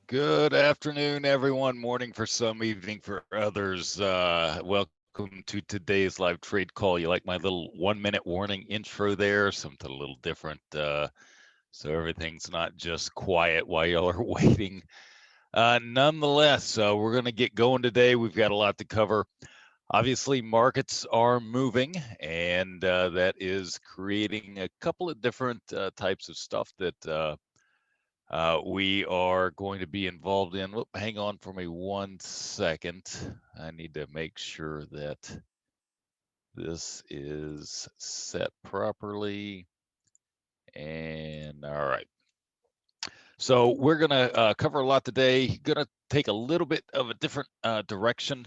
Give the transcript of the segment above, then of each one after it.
Good afternoon, everyone. Morning for some, evening for others. Welcome to today's live trade call. You like my little 1-minute warning intro there? Something a little different, so everything's not just quiet while y'all are waiting. Nonetheless, we're going to get going today. We've got a lot to cover. Obviously, markets are moving, and that is creating a couple of different types of stuff that we are going to be involved in. Whoop, hang on for me 1 second. I need to make sure that this is set properly. And all right. So we're going to cover a lot today. Going to take a little bit of a different direction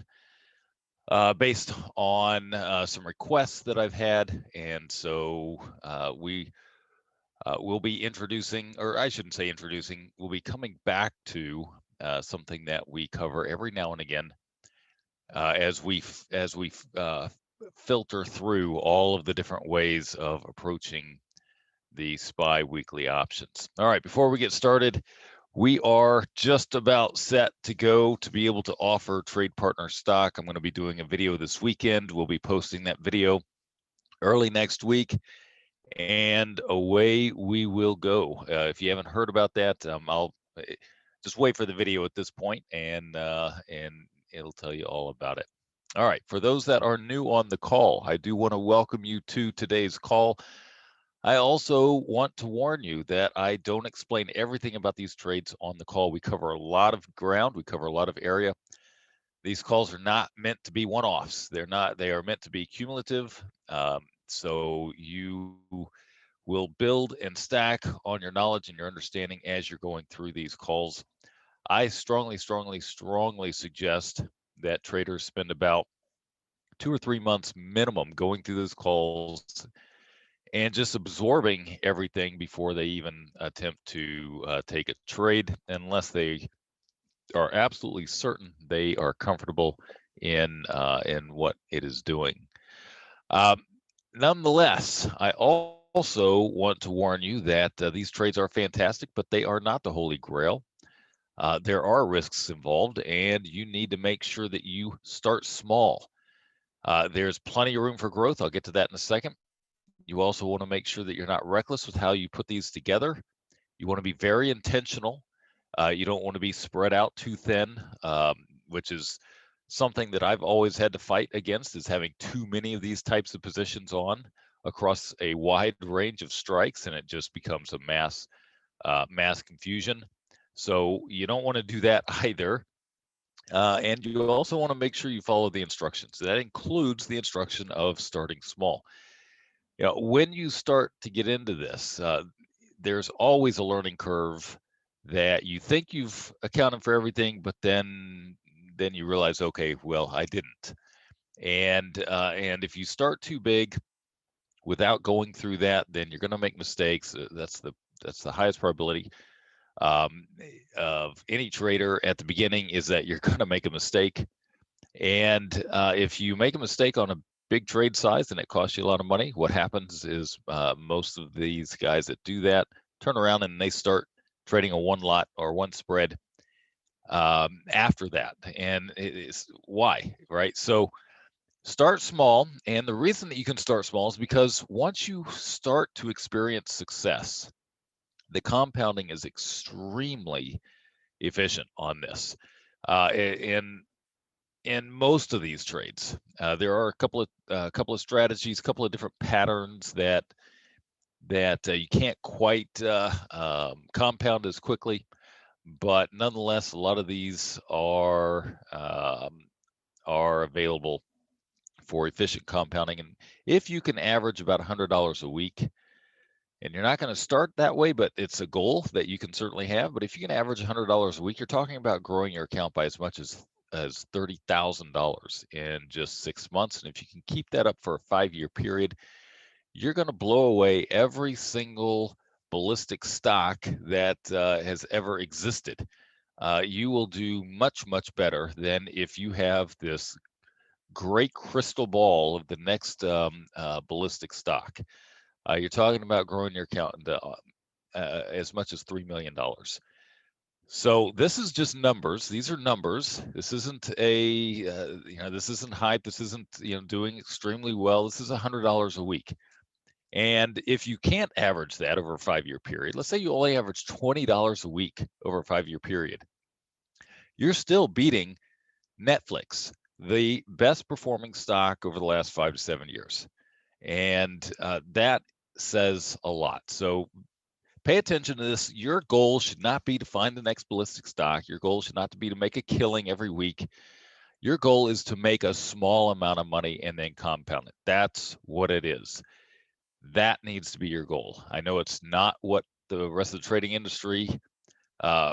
based on some requests that I've had. And so we'll be introducing, or I shouldn't say introducing, we'll be coming back to something that we cover every now and again as we filter through all of the different ways of approaching the SPY weekly options. All right, before we get started, we are just about set to go to be able to offer trade partner stock. I'm going to be doing a video this weekend. We'll be posting that video early next week, and away we will go. If you haven't heard about that, I'll just wait for the video at this point, and it'll tell you all about it. All right, for those that are new on the call, I do want to welcome you to today's call. I also want to warn you that I don't explain everything about these trades on the call. We cover a lot of ground, we cover a lot of area. These calls are not meant to be one-offs. They are meant to be cumulative. So you will build and stack on your knowledge and your understanding as you're going through these calls. I strongly suggest that traders spend about 2 or 3 months minimum going through those calls and just absorbing everything before they even attempt to take a trade, unless they are absolutely certain they are comfortable in what it is doing. Nonetheless, I also want to warn you that these trades are fantastic, but they are not the holy grail. There are risks involved, and you need to make sure that you start small. There's plenty of room for growth. I'll get to that in a second. You also want to make sure that you're not reckless with how you put these together. You want to be very intentional. You don't want to be spread out too thin, which is something that I've always had to fight against, is having too many of these types of positions on across a wide range of strikes, and it just becomes a mass confusion. So you don't want to do that either. And you also want to make sure you follow the instructions. That includes the instruction of starting small. When you start to get into this, there's always a learning curve that you think you've accounted for everything, but then you realize, okay, well, I didn't. And if you start too big without going through that, then you're going to make mistakes. That's the highest probability of any trader at the beginning, is that you're going to make a mistake. And if you make a mistake on a big trade size and it costs you a lot of money, what happens is most of these guys that do that turn around and they start trading a one lot or one spread after that. And it's why, right? So start small. And the reason that you can start small is because once you start to experience success, the compounding is extremely efficient on this. In most of these trades, there are a couple of strategies, a couple of different patterns that you can't quite compound as quickly, but nonetheless, a lot of these are available for efficient compounding. And if you can average about $100 a week, and you're not going to start that way, but it's a goal that you can certainly have. But if you can average $100 a week, you're talking about growing your account by as much as $30,000 in just 6 months. And if you can keep that up for a 5-year period, you're going to blow away every single ballistic stock that has ever existed. You will do much better than if you have this great crystal ball of the next ballistic stock. You're talking about growing your account into as much as $3 million. So this is just numbers. These are numbers. This isn't a, this isn't hype. This isn't, doing extremely well. This is $100 a week. And if you can't average that over a 5-year period, let's say you only average $20 a week over a 5-year period, you're still beating Netflix, the best performing stock over the last 5 to 7 years. And that says a lot. So pay attention to this. Your goal should not be to find the next ballistic stock. Your goal should not be to make a killing every week. Your goal is to make a small amount of money and then compound it. That's what it is. That needs to be your goal. I know it's not what the rest of the trading industry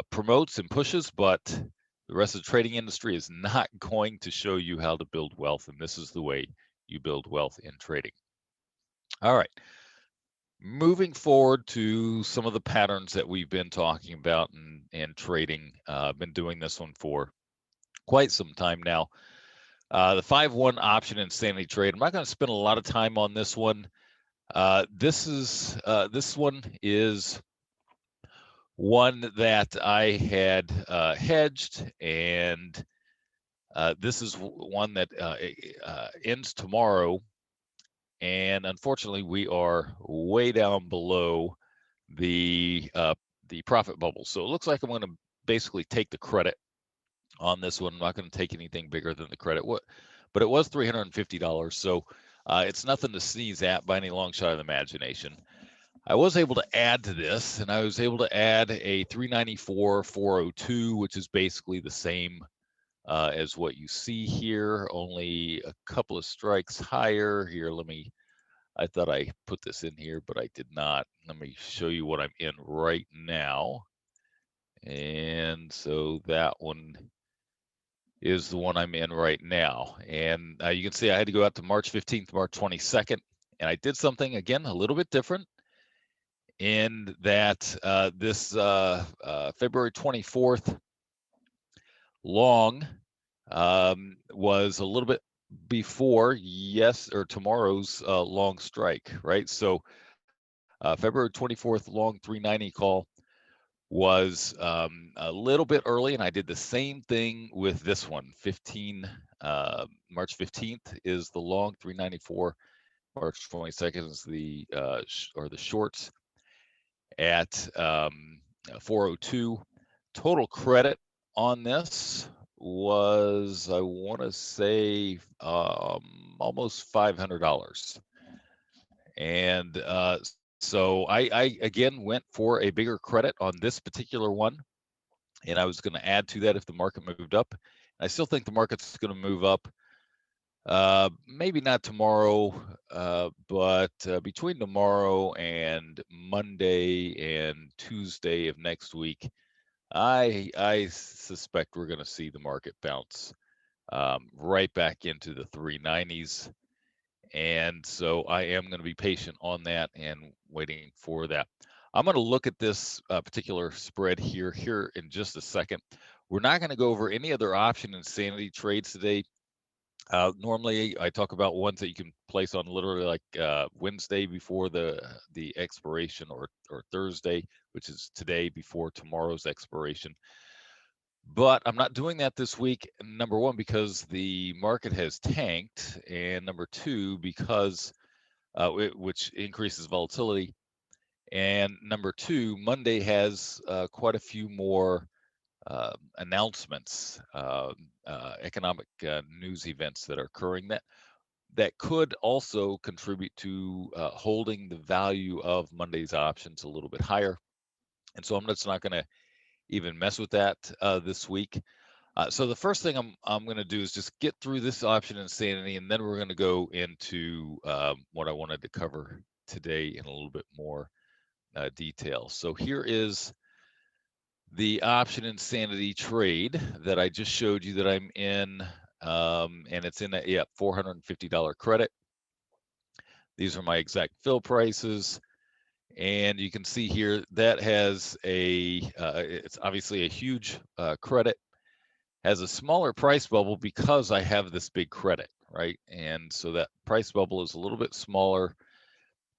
promotes and pushes, but the rest of the trading industry is not going to show you how to build wealth, and this is the way you build wealth in trading. All right. Moving forward to some of the patterns that we've been talking about in trading. I've been doing this one for quite some time now. The 5-1 option insanity trade. I'm not going to spend a lot of time on this one. This one is one that I had hedged, and this is one that ends tomorrow. And unfortunately, we are way down below the profit bubble. So it looks like I'm going to basically take the credit on this one. I'm not going to take anything bigger than the credit. But it was $350. So it's nothing to sneeze at by any long shot of the imagination. I was able to add to this, and I was able to add a 394 402, which is basically the same as what you see here, only a couple of strikes higher. Here, I thought I put this in here, but I did not. Let me show you what I'm in right now. And so that one is the one I'm in right now. And you can see I had to go out to March 15th, March 22nd, and I did something, again, a little bit different in that this February 24th long was a little bit before tomorrow's long strike, right? So February 24th long 390 call was a little bit early, and I did the same thing with this one. March 15th is the long 394. March 22nd is the the shorts at 402. Total credit on this was, I want to say, almost $500. And so I again went for a bigger credit on this particular one, and I was going to add to that if the market moved up. I still think the market's going to move up. Maybe not tomorrow, but between tomorrow and Monday and Tuesday of next week, I suspect we're going to see the market bounce right back into the 390s. And so I am going to be patient on that and waiting for that. I'm going to look at this particular spread here in just a second. We're not going to go over any other option insanity trades today. Normally, I talk about ones that you can place on literally like Wednesday before the expiration, or Thursday, which is today before tomorrow's expiration. But I'm not doing that this week. Number one, because the market has tanked, and number two, because which increases volatility, and number two, Monday has quite a few more announcements, economic news events that are occurring that could also contribute to holding the value of Monday's options a little bit higher. And so I'm just not going to even mess with that this week. So the first thing I'm going to do is just get through this option insanity, and then we're going to go into what I wanted to cover today in a little bit more detail. So here is the option insanity trade that I just showed you that I'm in, and it's in a $450 credit. These are my exact fill prices, and you can see here that has it's obviously a huge credit, has a smaller price bubble because I have this big credit, right? And so that price bubble is a little bit smaller,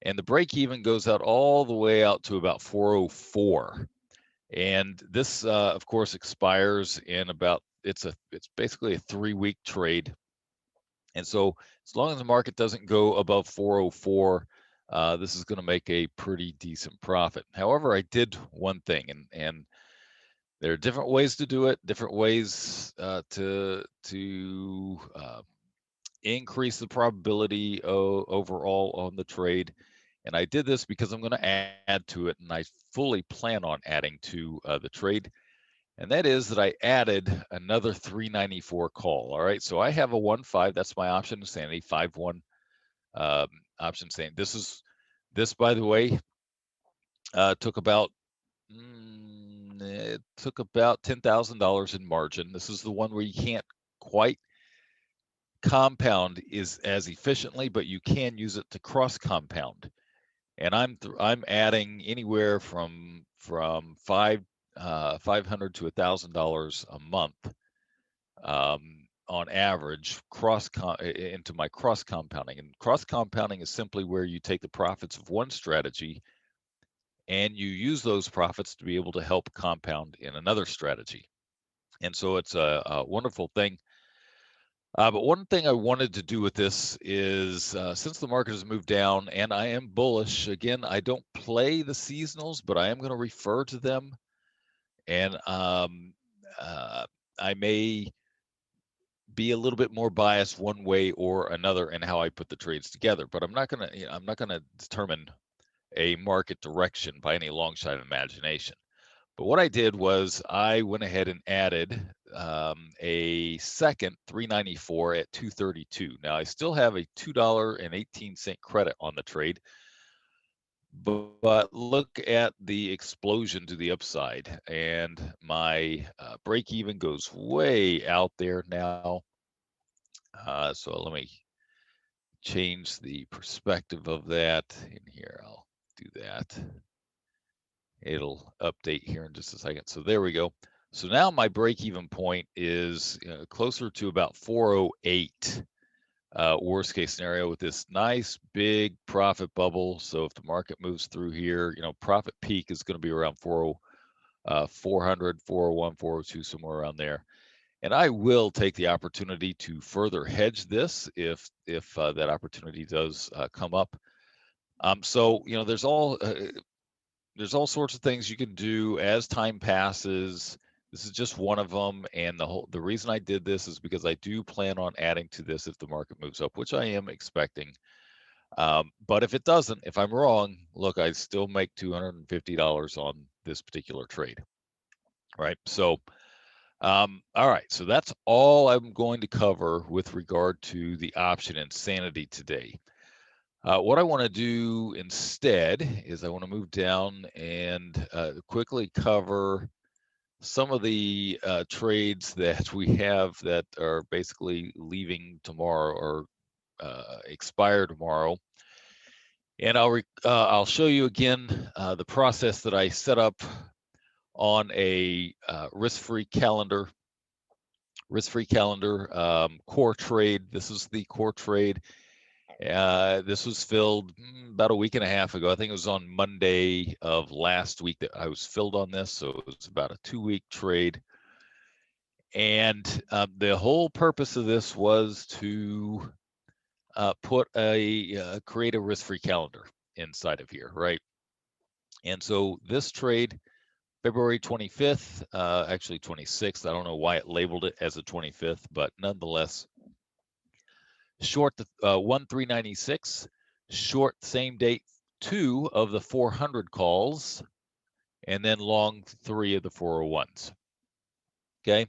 and the break even goes out all the way out to about 404. And this, of course, expires in about, it's basically a 3-week trade. And so as long as the market doesn't go above 404, this is going to make a pretty decent profit. However, I did one thing, and there are different ways to do it, different ways to increase the probability overall on the trade. And I did this because I'm going to add to it, and I fully plan on adding to the trade. And that is that I added another 394 call. All right, so I have a 1-5. That's my option insanity 5-1 option saying this, by the way, took about it took about $10,000 in margin. This is the one where you can't quite compound is as efficiently, but you can use it to cross compound. And I'm adding anywhere from 500 to $1,000 a month on average into my cross compounding. And cross compounding is simply where you take the profits of one strategy and you use those profits to be able to help compound in another strategy. And so it's a wonderful thing. But one thing I wanted to do with this is since the market has moved down and I am bullish, again, I don't play the seasonals, but I am going to refer to them. And I may be a little bit more biased one way or another in how I put the trades together, but I'm not going to determine a market direction by any long shot imagination. But what I did was I went ahead and added a second 394 at 232. Now I still have a $2.18 credit on the trade, but look at the explosion to the upside, and my break even goes way out there now. So let me change the perspective of that in here. I'll do that. It'll update here in just a second. So there we go. So now my break-even point is closer to about 408. Worst case scenario with this nice big profit bubble. So if the market moves through here, profit peak is going to be around 400, 401, 402, somewhere around there. And I will take the opportunity to further hedge this if that opportunity does come up. So there's all sorts of things you can do as time passes. This is just one of them, and the reason I did this is because I do plan on adding to this if the market moves up, which I am expecting. But if it doesn't, if I'm wrong, look, I still make $250 on this particular trade, right? So, all right, so that's all I'm going to cover with regard to the option insanity today. What I want to do instead is I want to move down and quickly cover some of the trades that we have that are basically leaving tomorrow or expire tomorrow. And I'll show you again the process that I set up on a risk-free calendar core trade. This is the core trade. This was filled about a week and a half ago. I think it was on Monday of last week that I was filled on this. So it was about a 2-week trade. And the whole purpose of this was to create a risk-free calendar inside of here, right? And so this trade, February 25th, actually 26th. I don't know why it labeled it as a 25th, but nonetheless, short 1396, short same date 2 of the 400 calls, and then long 3 of the 401s. Okay,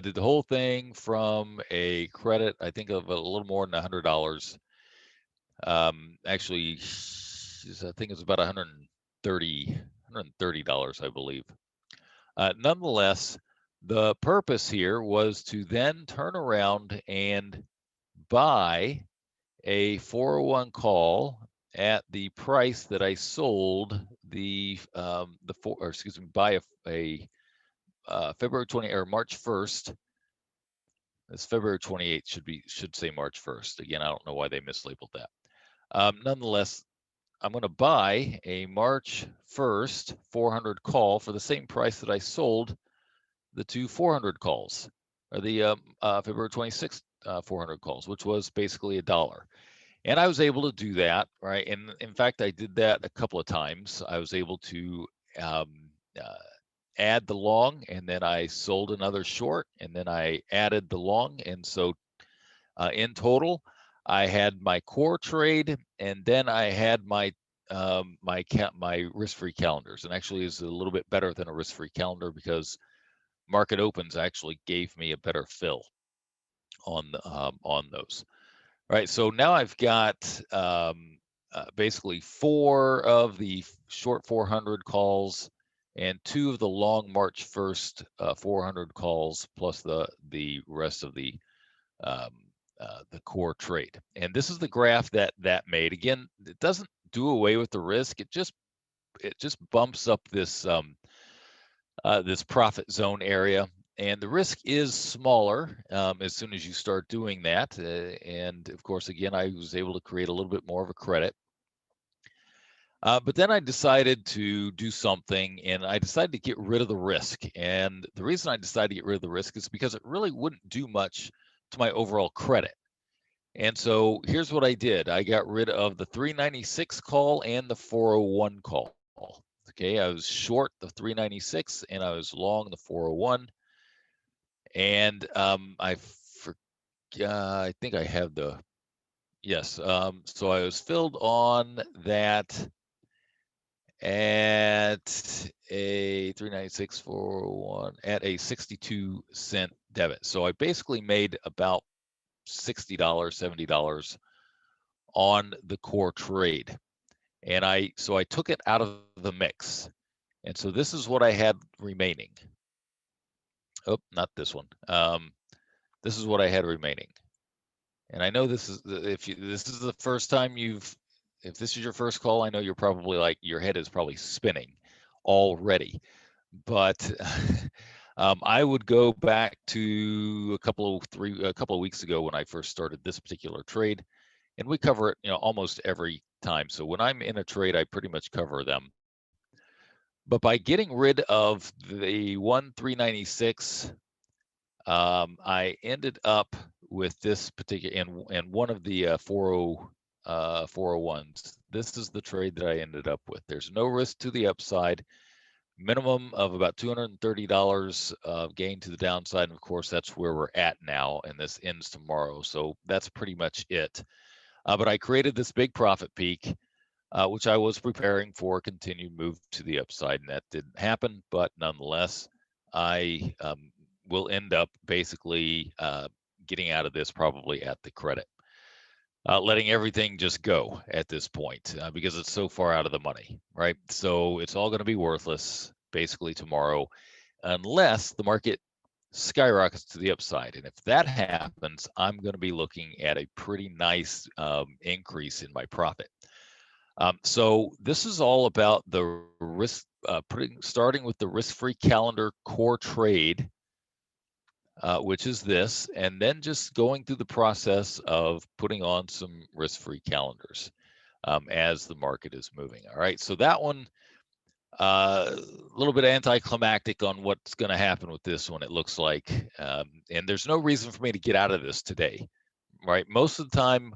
did the whole thing from a credit, I think, of a little more than $100. Actually, I think it's about $130, I believe. Nonetheless, the purpose here was to then turn around and buy a 401 call at the price that I sold buy a February 20 or March 1st. This February 28th should say March 1st. Again, I don't know why they mislabeled that. Nonetheless, I'm going to buy a March 1st 400 call for the same price that I sold the two 400 calls, or the February 26th 400 calls, which was basically $1. And I was able to do that, right? And in fact, I did that a couple of times. I was able to um, uh, add the long, and then I sold another short, and then I added the long. And so in total, I had my core trade, and then I had my my risk-free calendars. And actually, is a little bit better than a risk-free calendar because market opens actually gave me a better fill on those. Right. So now I've got basically 4 of the short 400 calls and 2 of the long March 1st 400 calls, plus the rest of um, the core trade. And this is the graph that made. Again, it doesn't do away with the risk. It just bumps up this profit zone area. And the risk is smaller as soon as you start doing that. And of course, again, I was able to create a little bit more of a credit. But then I decided to do something, and I decided to get rid of the risk. And the reason I decided to get rid of the risk is because it really wouldn't do much to my overall credit. And so here's what I did. I got rid of the 396 call and the 401 call. Okay, I was short the 396 and I was long the 401. And I think I have yes. So I was filled on that at a 396.401 at a 62-cent debit. So I basically made about $60, $70 on the core trade. And I took it out of the mix. And so this is what I had remaining. Oh, not this one. This is what I had remaining. And I know this is this is the first time if this is your first call, I know you're probably like your head is probably spinning already. But I would go back to a couple of weeks ago when I first started this particular trade, and we cover it, almost every time. So when I'm in a trade, I pretty much cover them. But by getting rid of the 396, I ended up with this particular and one of the 401s. This is the trade that I ended up with. There's no risk to the upside. Minimum of about $230 of gain to the downside. And of course, that's where we're at now, and this ends tomorrow. So that's pretty much it. But I created this big profit peak, which I was preparing for a continued move to the upside, and that didn't happen. But nonetheless, I will end up basically getting out of this probably at the credit. Letting everything just go at this point because it's so far out of the money, right? So it's all going to be worthless basically tomorrow unless the market skyrockets to the upside. And if that happens, I'm going to be looking at a pretty nice increase in my profit. So this is all about the risk, starting with the risk-free calendar core trade, which is this, and then just going through the process of putting on some risk-free calendars as the market is moving. All right, so that one, a little bit anticlimactic on what's going to happen with this one, it looks like. And there's no reason for me to get out of this today, right? Most of the time,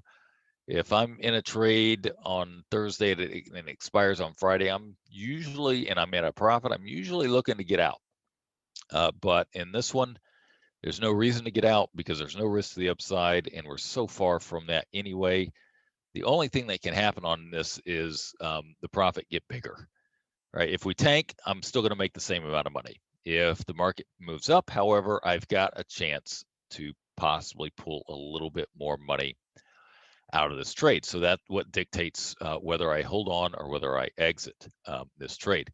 if I'm in a trade on Thursday and it expires on Friday, I'm at a profit, I'm usually looking to get out. But in this one, there's no reason to get out because there's no risk to the upside, and we're so far from that anyway. The only thing that can happen on this is the profit get bigger, right? If we tank, I'm still going to make the same amount of money. If the market moves up, however, I've got a chance to possibly pull a little bit more money out of this trade. So that's what dictates whether I hold on or whether I exit this trade.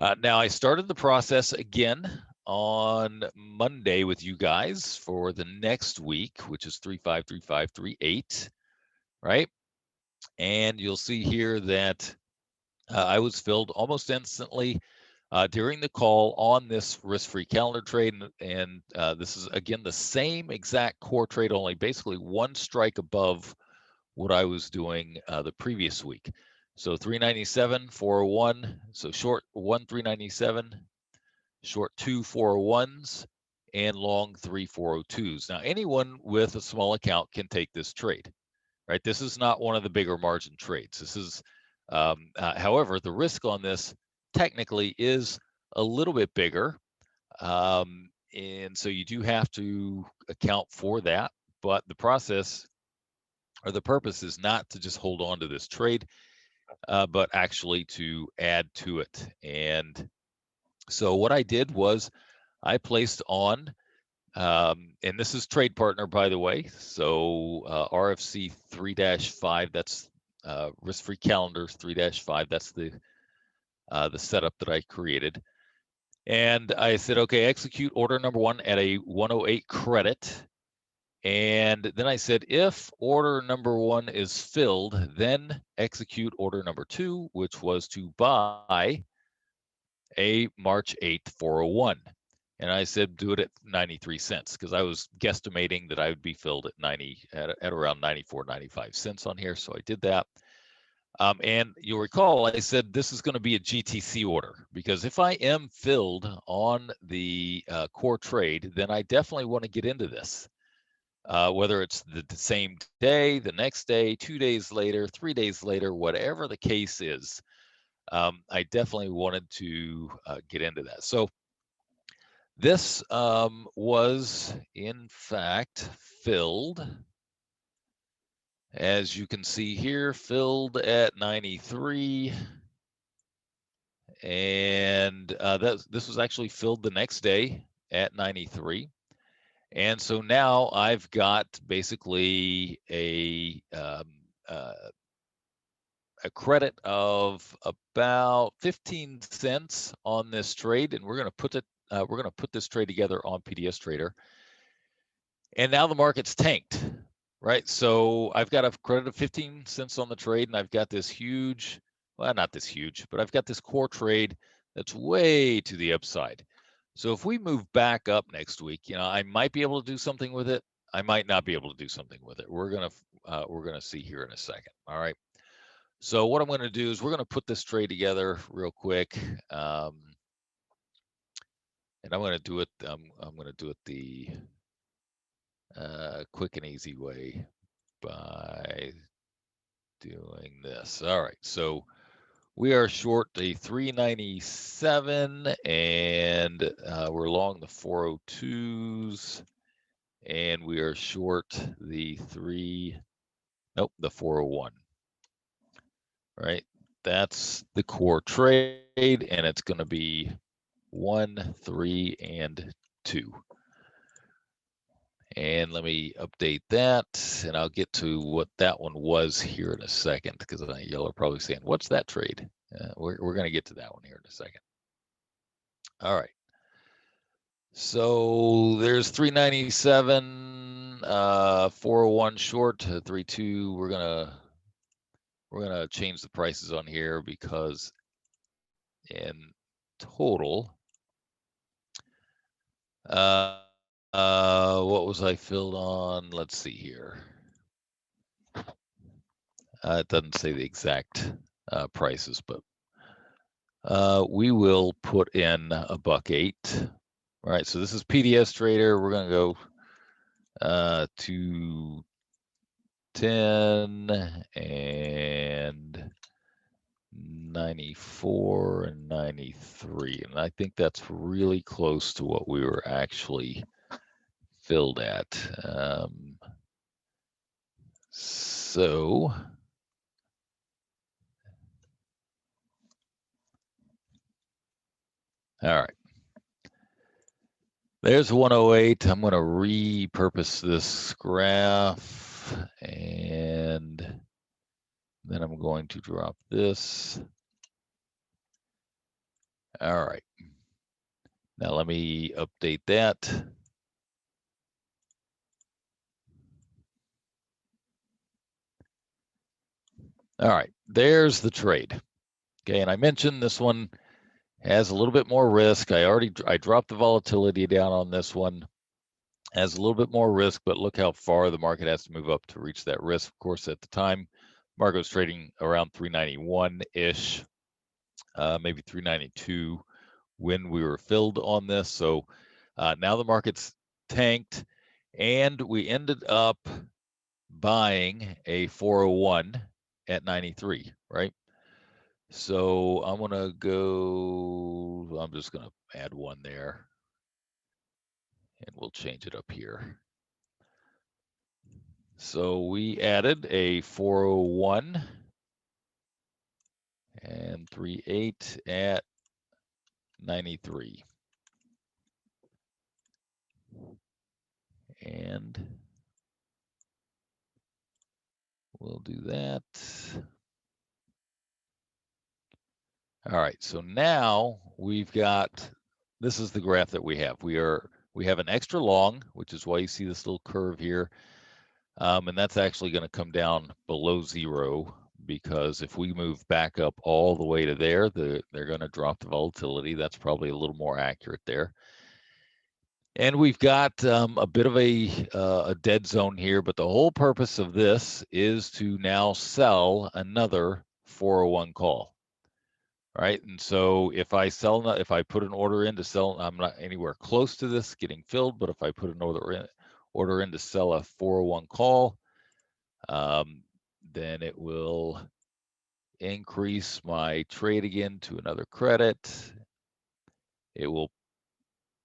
Now, I started the process again on Monday with you guys for the next week, which is 353538, right? And you'll see here that I was filled almost instantly during the call on this risk-free calendar trade. And this is, again, the same exact core trade, only basically one strike above what I was doing the previous week. So 397, 401. So short 1, 397, short 2, 401s, and long 3, 402s. Now, anyone with a small account can take this trade, right? This is not one of the bigger margin trades. This is, however, the risk on this technically is a little bit bigger. And so you do have to account for that, but the process or the purpose is not to just hold on to this trade, but actually to add to it. And so what I did was I placed on, and this is trade partner, by the way. So RFC 3-5, that's risk-free calendars 3-5. That's the setup that I created. And I said, okay, execute order number 1 at a 108 credit. And then I said, if order number 1 is filled, then execute order number 2, which was to buy a March 8th 401. And I said, do it at 93 cents because I was guesstimating that I would be filled at around 94, 95 cents on here. So I did that. And you'll recall, I said, this is going to be a GTC order because if I am filled on the core trade, then I definitely want to get into this. Whether it's the same day, the next day, 2 days later, 3 days later, whatever the case is, I definitely wanted to get into that. So this was, in fact, filled, as you can see here, filled at 93. And this was actually filled the next day at 93. And so now I've got basically a credit of about 15 cents on this trade, and we're going to put this trade together on PDS Trader. And now the market's tanked, right? So I've got a credit of 15 cents on the trade, and I've got this huge, well, not this huge, but I've got this core trade that's way to the upside. So if we move back up next week, I might be able to do something with it. I might not be able to do something with it. We're gonna see here in a second. All right. So what I'm going to do is we're going to put this trade together real quick, and I'm going to do it. I'm going to do it the quick and easy way by doing this. All right. So we are short a 397, and we're long the 402s, and we are short the 401. Right, that's the core trade, and it's going to be 1, 3, and 2. And let me update that, and I'll get to what that one was here in a second, because y'all are probably saying, what's that trade? We're going to get to that one here in a second. All right. So there's 397, 401 short, 32. We're gonna change the prices on here because in total, what was I filled on? Let's see here. It doesn't say the exact prices, but we will put in $1.08. All right, so this is PDS Trader. We're gonna go to 10 and 94 and 93, and I think that's really close to what we were actually filled at. So all right, there's 108. I'm going to repurpose this graph, and then I'm going to drop this. All right, now let me update that. All right, there's the trade. Okay, and I mentioned this one has a little bit more risk. I dropped the volatility down on this one. Has a little bit more risk, but look how far the market has to move up to reach that risk. Of course, at the time, Market was trading around 391-ish, maybe 392 when we were filled on this. So now the market's tanked, and we ended up buying a 401 at 93, right? So I'm gonna go, I'm just gonna add one there, and we'll change it up here. So we added a 401 and 38 at 93. And we'll do that. All right, so now we've got, this is the graph that we have. We have an extra long, which is why you see this little curve here. And that's actually going to come down below zero, because if we move back up all the way to there, they're going to drop the volatility. That's probably a little more accurate there. And we've got a bit of a dead zone here, but the whole purpose of this is to now sell another 401 call. Right, and so if I put an order in to sell, I'm not anywhere close to this getting filled, but if I put an order in to sell a 401 call, then it will increase my trade again to another credit. It will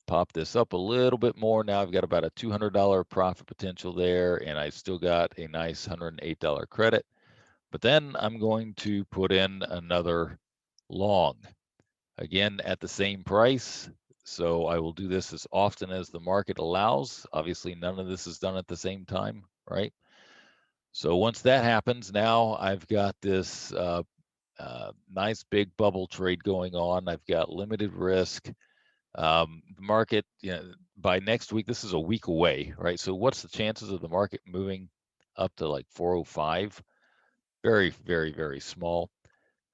pop this up a little bit more. Now I've got about a $200 profit potential there, and I still got a nice $108 credit. But then I'm going to put in another long, again at the same price. So I will do this as often as the market allows. Obviously, none of this is done at the same time, right? So once that happens, now I've got this nice big bubble trade going on. I've got limited risk. The market, by next week, this is a week away, right? So what's the chances of the market moving up to like 405? Very, very, very small.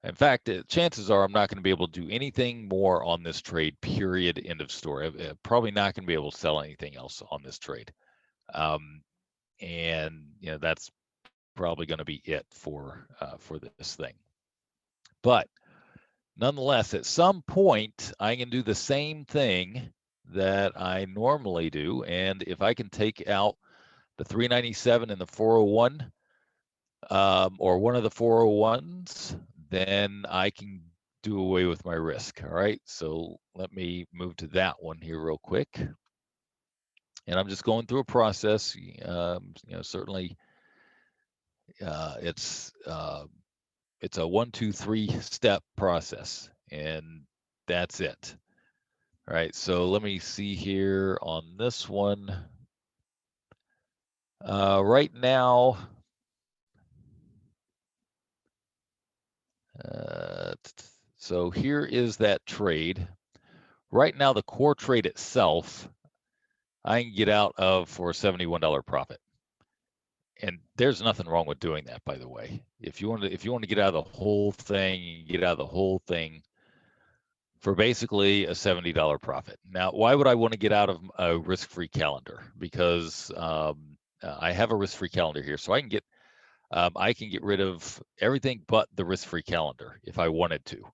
In fact, chances are I'm not going to be able to do anything more on this trade, period, end of story. I'm probably not going to be able to sell anything else on this trade. And, that's probably going to be it for this thing. But nonetheless, at some point, I can do the same thing that I normally do. And if I can take out the 397 and the 401, or one of the 401s, then I can do away with my risk. All right, so let me move to that one here real quick. And I'm just going through a process. Certainly it's a 1, 2, 3 step process, and that's it. All right, so let me see here on this one. Right now, so here is that trade. Right now, the core trade itself, I can get out of for a $71 profit. And there's nothing wrong with doing that, by the way. If you want to get out of the whole thing, you can get out of the whole thing for basically a $70 profit. Now, why would I want to get out of a risk-free calendar? Because I have a risk-free calendar here, so I can get rid of everything but the risk-free calendar if I wanted to,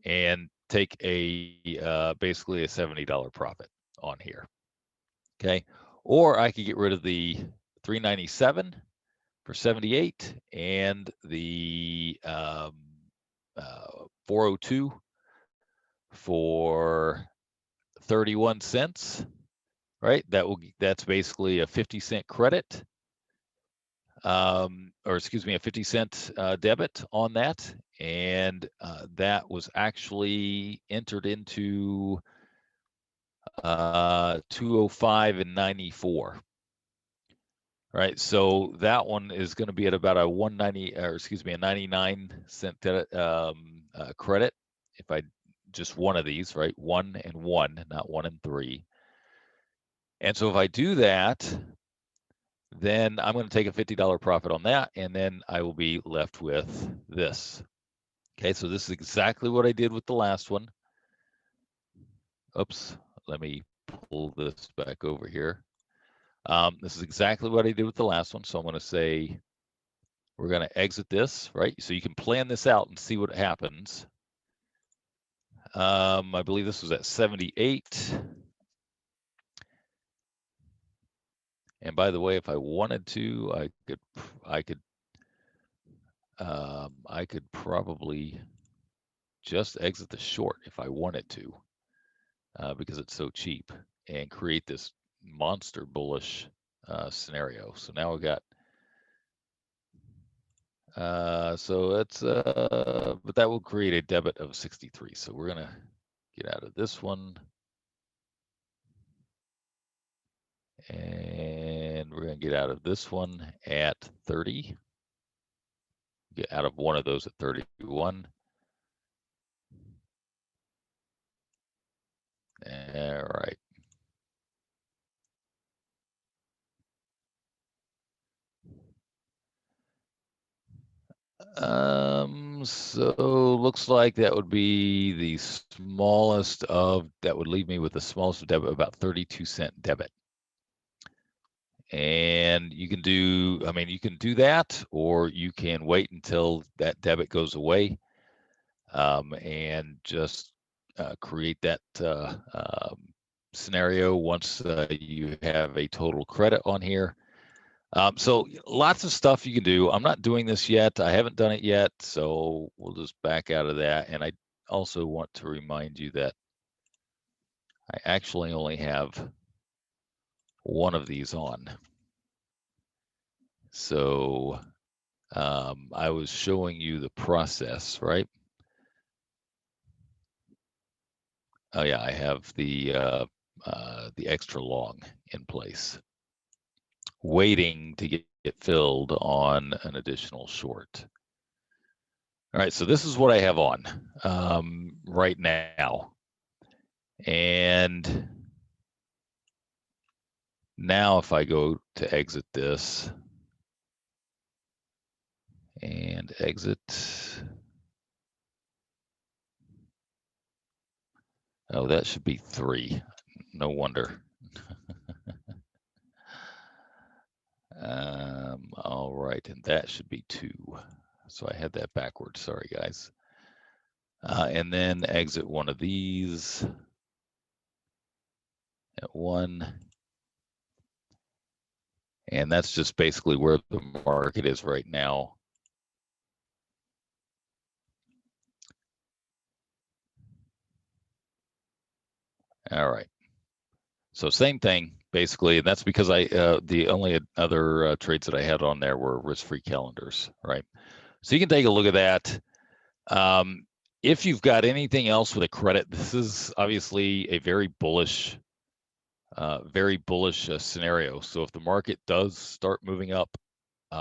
and take basically a $70 profit on here. Okay, or I could get rid of the 397 for 78 and the 402 for 31 cents, right? That's basically a 50-cent credit, or excuse me, a 50-cent debit on that, and that was actually entered into 205 and 94. Right, so that one is going to be at about a 190, or excuse me, a 99-cent credit. If I just one of these, right, 1 and 1, not 1 and 3. And so if I do that, then I'm going to take a $50 profit on that, and then I will be left with this. Okay, so this is exactly what I did with the last one. Oops, let me pull this back over here. This is exactly what I did with the last one. So I'm going to say We're going to exit this, right? So you can plan this out and see what happens. I believe this was at 78. And by the way, if I wanted to, I could probably just exit the short if I wanted to, because it's so cheap, and create this monster bullish scenario. So now we've got, so it's, but that will create a debit of 63. So we're gonna get out of this one, and we're gonna get out of this one at 30. Get out of one of those at 31. All right. So looks like that would be the smallest of, that would leave me with the smallest of debit, about 32-cent debit. And you can do, I mean, you can do that, or you can wait until that debit goes away, and just create that scenario once you have a total credit on here. So lots of stuff you can do. I'm not doing this yet. I haven't done it yet, so we'll just back out of that. And I also want to remind you that I actually only have one of these on. So I was showing you the process, right? Oh yeah, I have the extra long in place, waiting to get filled on an additional short. All right, so this is what I have on right now. And now if I go to exit this and exit, oh, that should be 3. No wonder. All right, and that should be 2. So I had that backwards. Sorry, guys. And then exit one of these at 1. And that's just basically where the market is right now. All right. So same thing, basically, and that's because the only other trades that I had on there were risk-free calendars, right? So you can take a look at that. If you've got anything else with a credit, this is obviously a very bullish scenario. So if the market does start moving up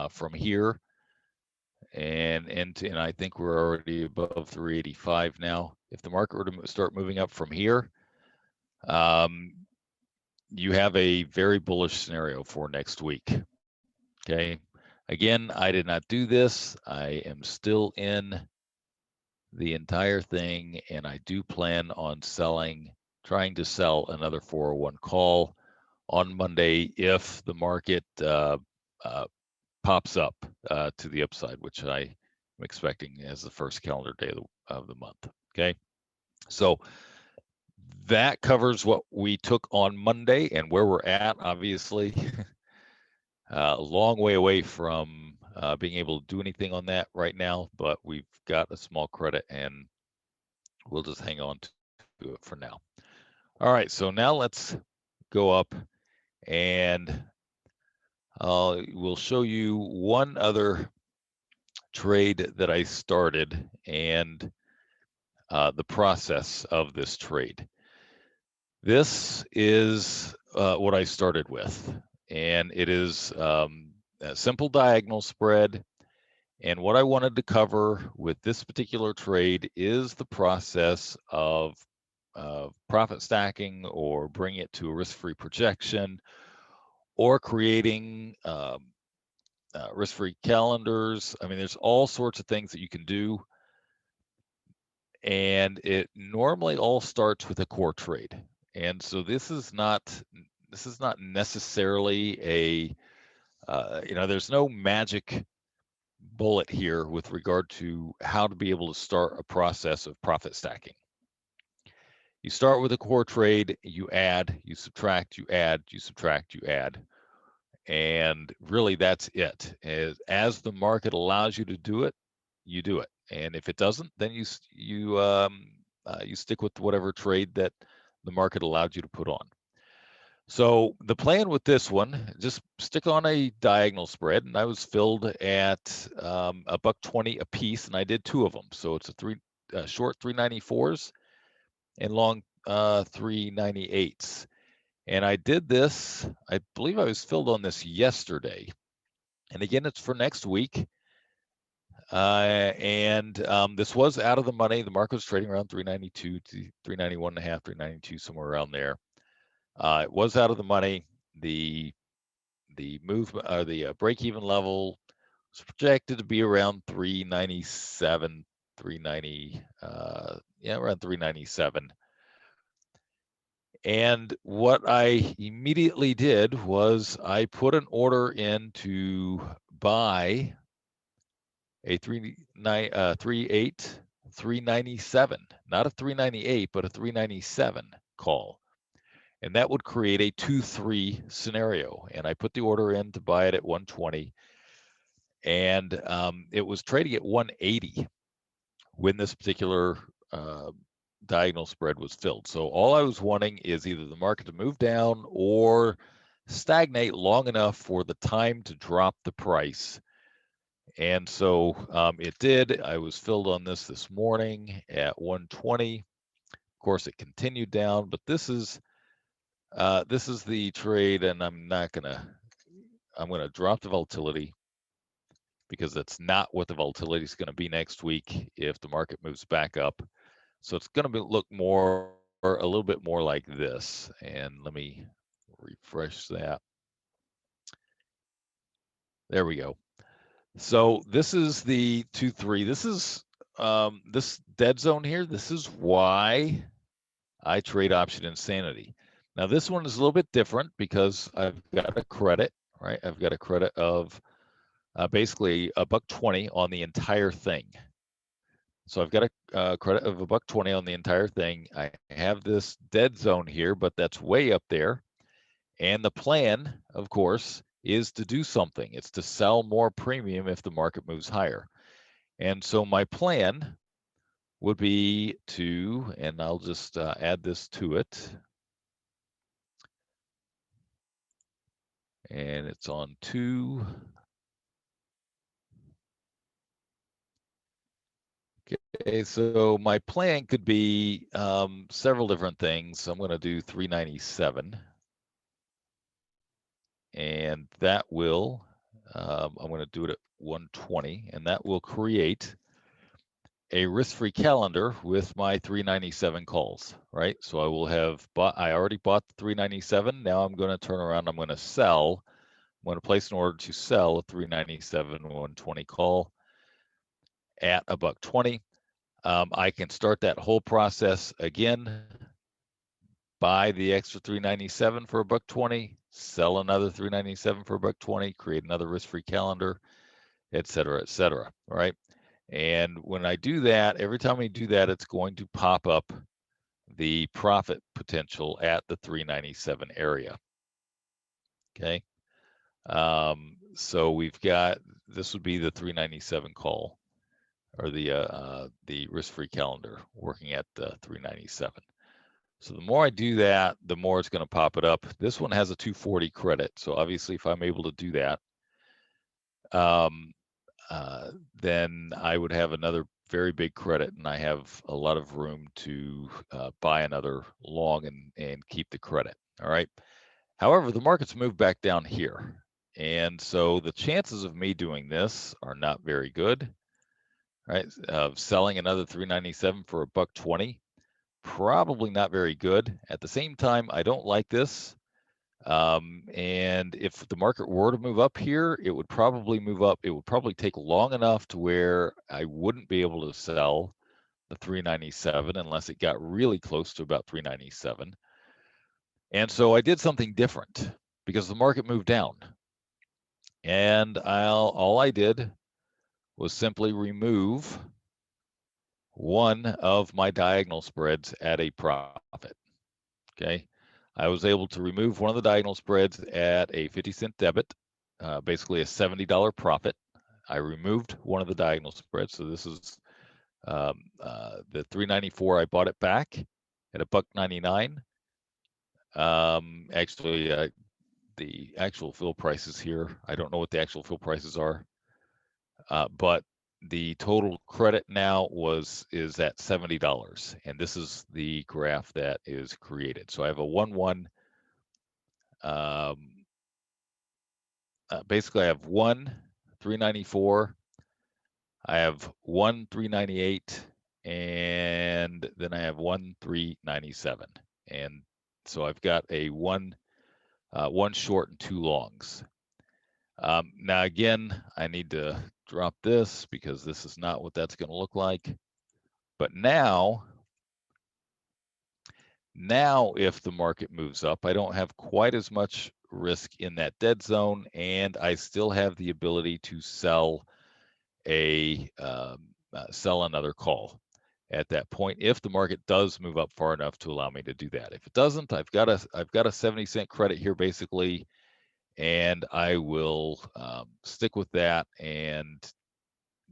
from here, and I think we're already above 385 now. If the market were to start moving up from here, you have a very bullish scenario for next week. Okay. Again, I did not do this. I am still in the entire thing, and I do plan on trying to sell another 401 call on Monday if the market pops up to the upside, which I am expecting as the first calendar day of the month. Okay. So that covers what we took on Monday and where we're at, obviously. A long way away from being able to do anything on that right now, but we've got a small credit and we'll just hang on to it for now. All right, so now let's go up and we'll show you one other trade that I started and the process of this trade. This is what I started with, and it is a simple diagonal spread. And what I wanted to cover with this particular trade is the process of profit stacking, or bring it to a risk-free projection, or creating risk-free calendars. I mean, there's all sorts of things that you can do. And it normally all starts with a core trade. And so this is not necessarily a, there's no magic bullet here with regard to how to be able to start a process of profit stacking. You start with a core trade, you add, you subtract, you add, you subtract, you add. And really that's it. As the market allows you to do it, you do it. And if it doesn't, then you stick with whatever trade that the market allowed you to put on. So the plan with this one, just stick on a diagonal spread, and I was filled at $1.20 a piece, and I did 2 of them. So it's a short 394s and long 398s. And I did this, I believe I was filled on this yesterday. And again, it's for next week. This was out of the money. The market was trading around 392 to 391 and a half, 392, somewhere around there. It was out of the money. The movement or the break-even level was projected to be around 397, 390, around 397. And what I immediately did was I put an order in to buy a 397, not a 398, but a 397 call. And that would create a 2-3 scenario. And I put the order in to buy it at 120. And it was trading at 180 when this particular diagonal spread was filled. So all I was wanting is either the market to move down or stagnate long enough for the time to drop the price. And so it did. I was filled on this morning at 120. Of course, it continued down, but this is the trade, and I'm gonna drop the volatility because that's not what the volatility is going to be next week if the market moves back up. So it's going to look a little bit more like this. And let me refresh that. There we go. So this is the 2-3. This is this dead zone here. This is why I trade option insanity. Now this one is a little bit different because I've got a credit, right? I've got a credit of basically $1.20 on the entire thing. So I've got a credit of $1.20 on the entire thing. I have this dead zone here, but that's way up there. And the plan, of course, is to do something. It's to sell more premium if the market moves higher. And so my plan would be to, and I'll just add this to it. And it's on 2. Okay, so my plan could be several different things. I'm going to do 397. And that will, I'm going to do it at 120, and that will create a risk-free calendar with my 397 calls, right? So I will have I already bought the 397. Now I'm going to turn around. I'm going to sell. I'm going to place an order to sell a 397 120 call at $1.20. I can start that whole process again. Buy the extra 397 for $1.20, sell another 397 for $1.20, create another risk-free calendar, et cetera, right? And when I do that, every time we do that, it's going to pop up the profit potential at the 397 area. Okay. So we've got, this would be the 397 call, or the risk-free calendar working at the 397. So the more I do that, the more it's going to pop it up. This one has a 240 credit. So obviously if I'm able to do that, then I would have another very big credit, and I have a lot of room to buy another long and keep the credit. All right. However, the market's moved back down here. And so the chances of me doing this are not very good, right? Selling another 397 for $1.20. Probably not very good. At the same time, I don't like this. And if the market were to move up here, it would probably move up. It would probably take long enough to where I wouldn't be able to sell the 397 unless it got really close to about 397. And so I did something different because the market moved down. And all I did was simply remove one of my diagonal spreads at a profit. Okay, I was able to remove one of the diagonal spreads at a 50-cent debit, basically a $70 profit. I removed one of the diagonal spreads, so this is the 394. I bought it back at $1.99. Actually, the actual fill prices here, I don't know what the actual fill prices are, but the total credit now is at $70, and this is the graph that is created. So I have a 1-1. Basically, I have 1,394. I have 1,398, and then I have 1,397, and so I've got a one short and two longs. Now again, I need to drop this because this is not what that's going to look like. But now if the market moves up, I don't have quite as much risk in that dead zone, and I still have the ability to sell another call at that point if the market does move up far enough to allow me to do that. If it doesn't, I've got a 70-cent credit here basically, and I will stick with that, and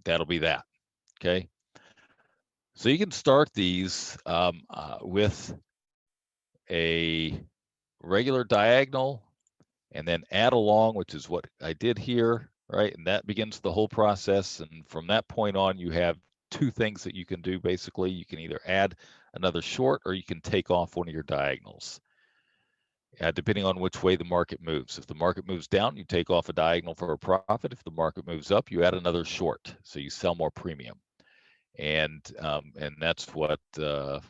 that'll be that. Okay, so you can start these with a regular diagonal and then add along, which is what I did here, right? And that begins the whole process. And from that point on, you have two things that you can do. Basically, you can either add another short or you can take off one of your diagonals, depending on which way the market moves. If the market moves down, you take off a diagonal for a profit. If the market moves up, you add another short, so you sell more premium. And that's what that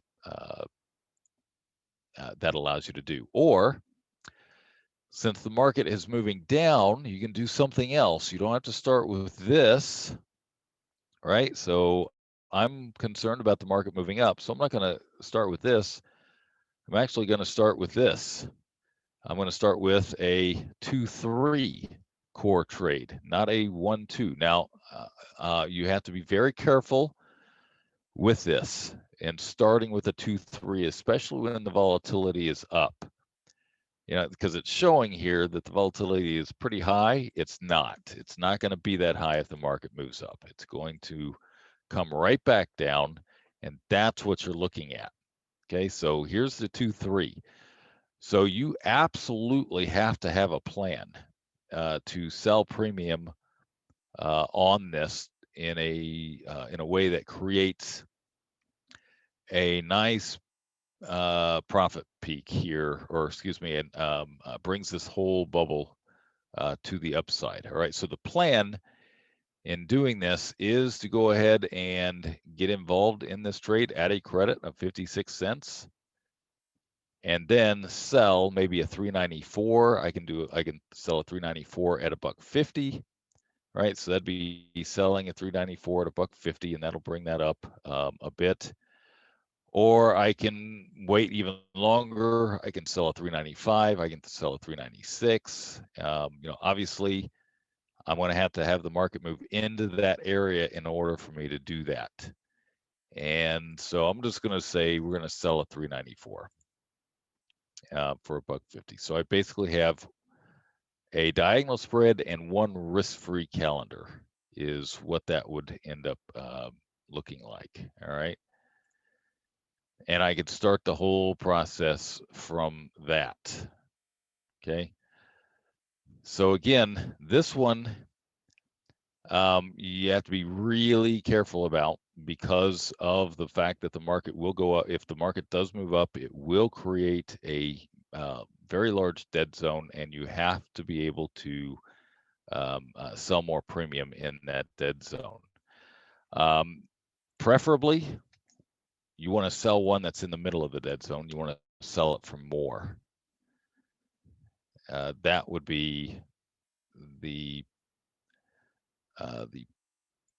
allows you to do. Or since the market is moving down, you can do something else. You don't have to start with this, right? So I'm concerned about the market moving up, so I'm not going to start with this. I'm actually going to start with this. I'm going to start with a 2-3 core trade, not a 1-2. Now, you have to be very careful with this and starting with a 2-3, especially when the volatility is up. You know, because it's showing here that the volatility is pretty high. It's not going to be that high if the market moves up. It's going to come right back down, and that's what you're looking at. Okay, so here's the 2-3. So you absolutely have to have a plan to sell premium on this in a way that creates a nice profit peak here, or excuse me, and brings this whole bubble to the upside. All right, so the plan in doing this is to go ahead and get involved in this trade at a credit of 56 cents, and then sell maybe a 394. I can sell a 394 at $1.50. Right, so that'd be selling a 394 at $1.50, and that'll bring that up a bit. Or I can wait even longer. I can sell a 395. I can sell a 396. You know, obviously, I'm going to have the market move into that area in order for me to do that. And so I'm just going to say we're going to sell a 394 for $1.50. So I basically have a diagonal spread and one risk-free calendar is what that would end up looking like. All right. And I could start the whole process from that. Okay. So again, this one, you have to be really careful about because of the fact that the market will go up. If the market does move up, it will create a very large dead zone, and you have to be able to sell more premium in that dead zone. Preferably, you want to sell one that's in the middle of the dead zone. You want to sell it for more. That would be the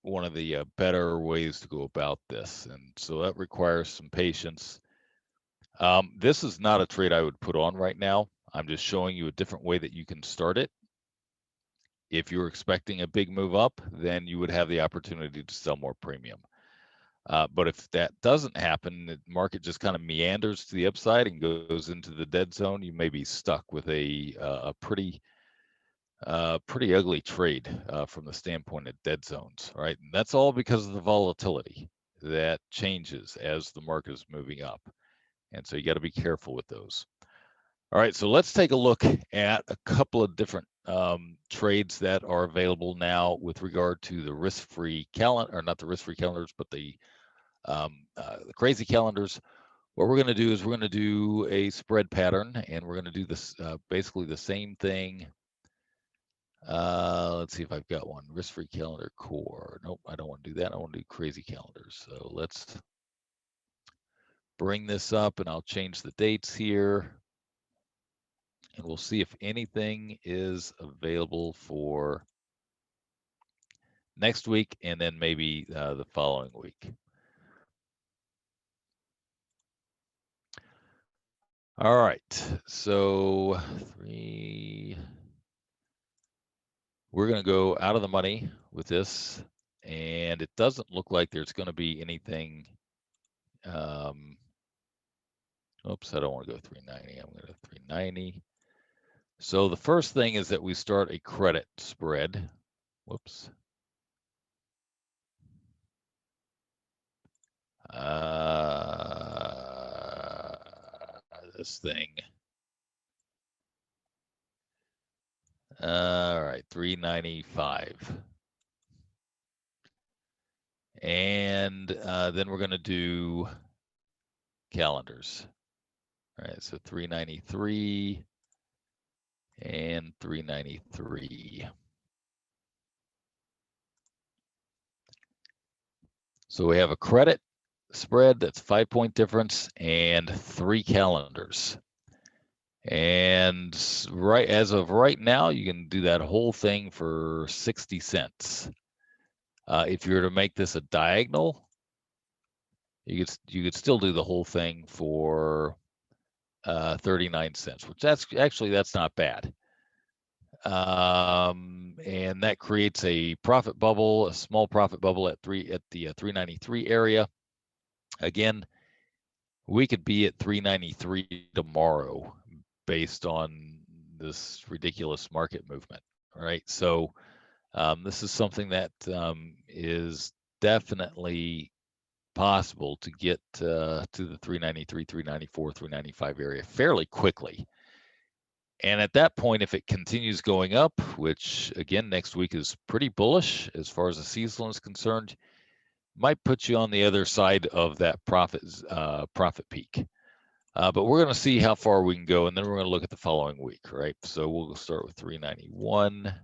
one of the better ways to go about this, and so that requires some patience. This is not a trade I would put on right now. I'm just showing you a different way that you can start it. If you're expecting a big move up, then you would have the opportunity to sell more premium. But if that doesn't happen, the market just kind of meanders to the upside and goes into the dead zone, you may be stuck with a pretty ugly trade from the standpoint of dead zones, right? And that's all because of the volatility that changes as the market is moving up. And so you got to be careful with those. All right, so let's take a look at a couple of different trades that are available now with regard to the risk-free calendar, or not the risk-free calendars, but the crazy calendars. What we're going to do is we're going to do a spread pattern, and we're going to do this basically the same thing. Let's see if I've got one. Risk-free calendar core. Nope, I don't want to do that. I want to do crazy calendars. So let's bring this up, and I'll change the dates here. And we'll see if anything is available for next week and then maybe the following week. All right, so we're going to go out of the money with this, and it doesn't look like there's going to be anything. Oops, I don't want to go 390. I'm going to 390. So the first thing is that we start a credit spread. Whoops. This thing. All right, 395. And then we're going to do calendars. All right, so 393 and 393. So we have a credit spread that's 5-point difference and 3 calendars. And right as of right now, you can do that whole thing for 60 cents. If you were to make this a diagonal, you could still do the whole thing for 39 cents, which that's not bad. And that creates a profit bubble, a small profit bubble at the 393 area. Again, we could be at 393 tomorrow based on this ridiculous market movement. All right, so this is something that is definitely possible to get to the 393, 394, 395 area fairly quickly. And at that point, if it continues going up, which again next week is pretty bullish as far as the seasonal is concerned, might put you on the other side of that profit peak. But we're going to see how far we can go, and then we're going to look at the following week, right? So we'll start with 391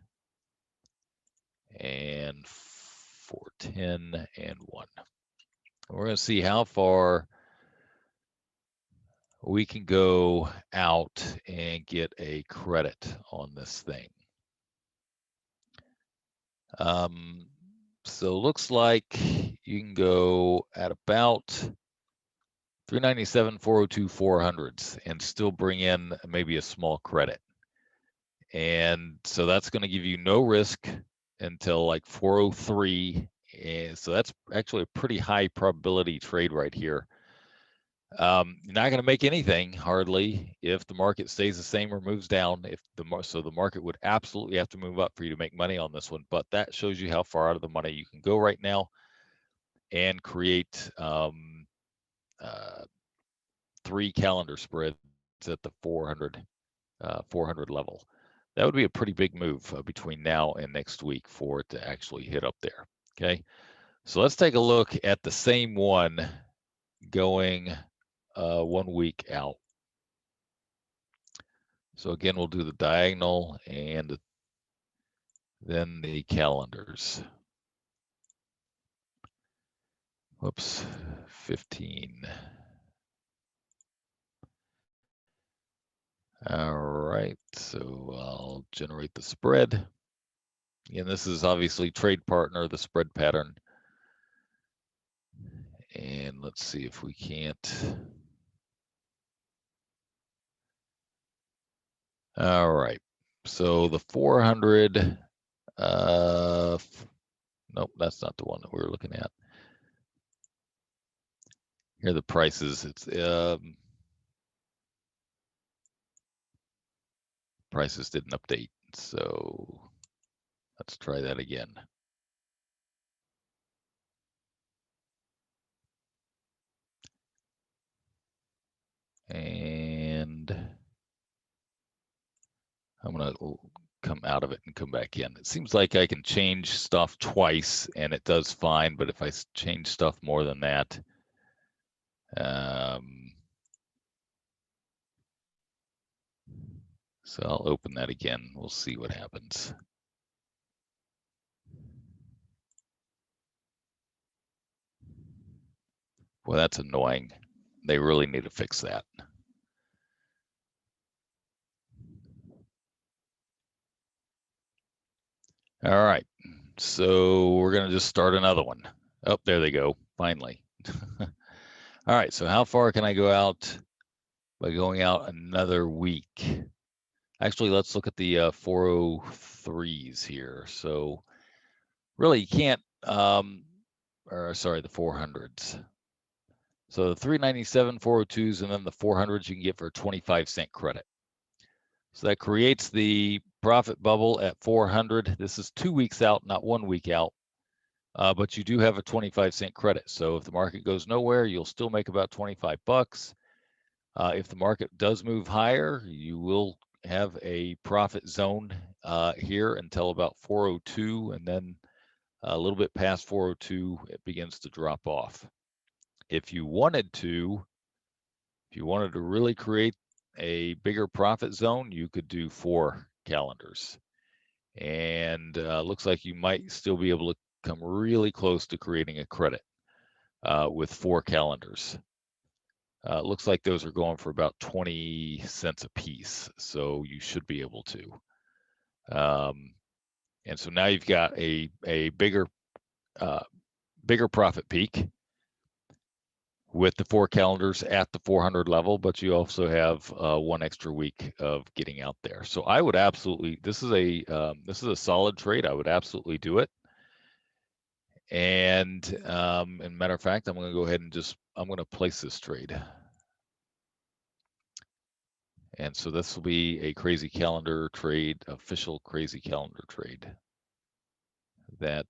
and 410 and 1. We're going to see how far we can go out and get a credit on this thing. So looks like you can go at about 397, 402, 400s and still bring in maybe a small credit. And so that's going to give you no risk until like 403. And so that's actually a pretty high probability trade right here. You're not going to make anything hardly if the market stays the same or moves down. So the market would absolutely have to move up for you to make money on this one. But that shows you how far out of the money you can go right now and create 3 calendar spreads at the 400 level. That would be a pretty big move between now and next week for it to actually hit up there. Okay, so let's take a look at the same one going 1 week out. So again, we'll do the diagonal and then the calendars. Whoops, 15. All right, so I'll generate the spread. And this is obviously trade partner, the spread pattern. And let's see if we can't. All right, so the 400 Nope, that's not the one that we were looking at. Here are the prices. It's prices didn't update, so let's try that again. And I'm gonna come out of it and come back in. It seems like I can change stuff twice and it does fine, but if I change stuff more than that, so I'll open that again. We'll see what happens. Well, that's annoying. They really need to fix that. All right, so we're gonna just start another one. Oh, there they go, finally. All right, so how far can I go out by going out another week? Actually, let's look at the 403s here. So really, you can't, or sorry, the 400s. So the 397, 402s, and then the 400s you can get for a 25-cent credit. So that creates the profit bubble at 400. This is 2 weeks out, not 1 week out. But you do have a 25-cent credit. So if the market goes nowhere, you'll still make about 25 bucks. If the market does move higher, you will have a profit zone here until about 402, and then a little bit past 402, it begins to drop off. If you wanted to really create a bigger profit zone, you could do 4 calendars. And looks like you might still be able to come really close to creating a credit with 4 calendars. Looks like those are going for about 20 cents a piece, so you should be able to. And so now you've got a bigger profit peak with the 4 calendars at the 400 level, but you also have 1 extra week of getting out there. So I would absolutely, this is a solid trade. I would absolutely do it. And matter of fact, I'm going to go ahead and I'm going to place this trade. And so this will be a crazy calendar trade, official crazy calendar trade that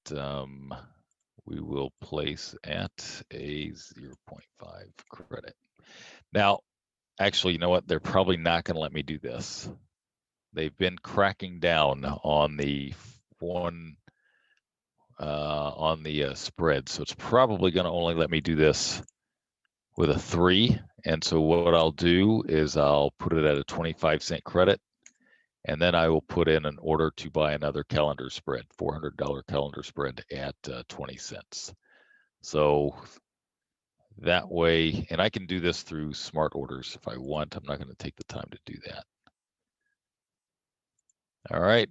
we will place at a 0.5 credit. Now, actually, you know what? They're probably not going to let me do this. They've been cracking down on the spread, so it's probably going to only let me do this with a 3. And so what I'll do is I'll put it at a 25-cent credit, and then I will put in an order to buy another calendar spread, $400 calendar spread at 20 cents. So that way, and I can do this through smart orders if I want. I'm not going to take the time to do that. All right.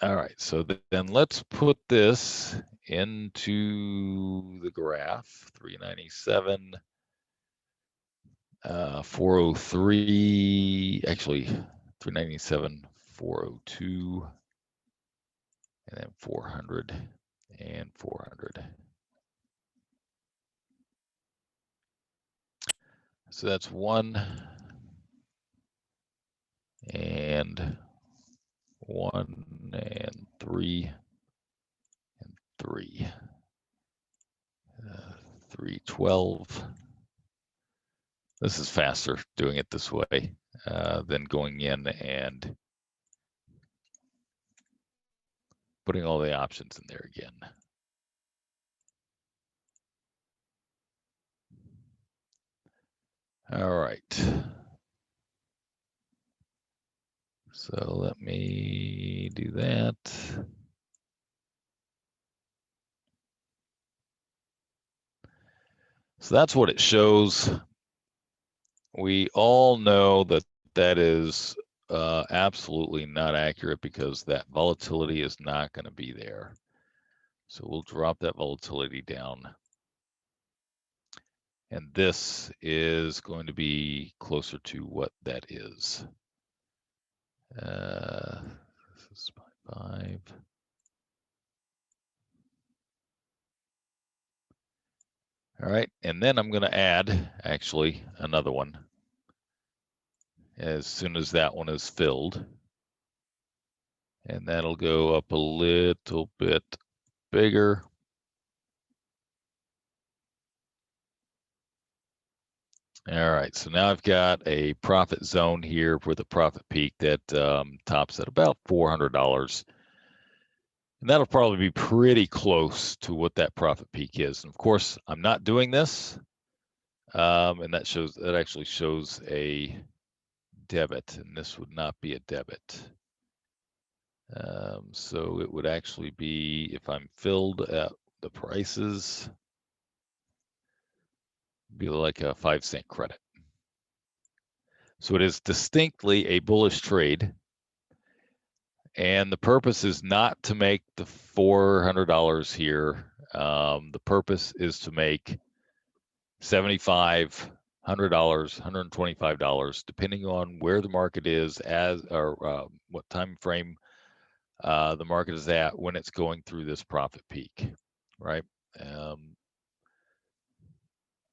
All right. So then let's put this into the graph. 397, 403, actually 397, 402, and then 400 and 400. So that's 1 and 1 and 3 and 3. 312. This is faster doing it this way than going in and putting all the options in there again. All right. So let me do that. So that's what it shows. We all know that that is absolutely not accurate because that volatility is not going to be there. So we'll drop that volatility down. And this is going to be closer to what that is. This is 5. All right, and then I'm going to add actually another one as soon as that one is filled. And that'll go up a little bit bigger. All right, so now I've got a profit zone here with a profit peak that tops at about $400. And that'll probably be pretty close to what that profit peak is. And of course, I'm not doing this. And that actually shows a debit, and this would not be a debit. So it would actually be, if I'm filled at the prices, be like a 5-cent credit. So it is distinctly a bullish trade. And the purpose is not to make the $400 here. The purpose is to make $75, $100, $125, depending on where the market is or what time frame the market is at when it's going through this profit peak, right?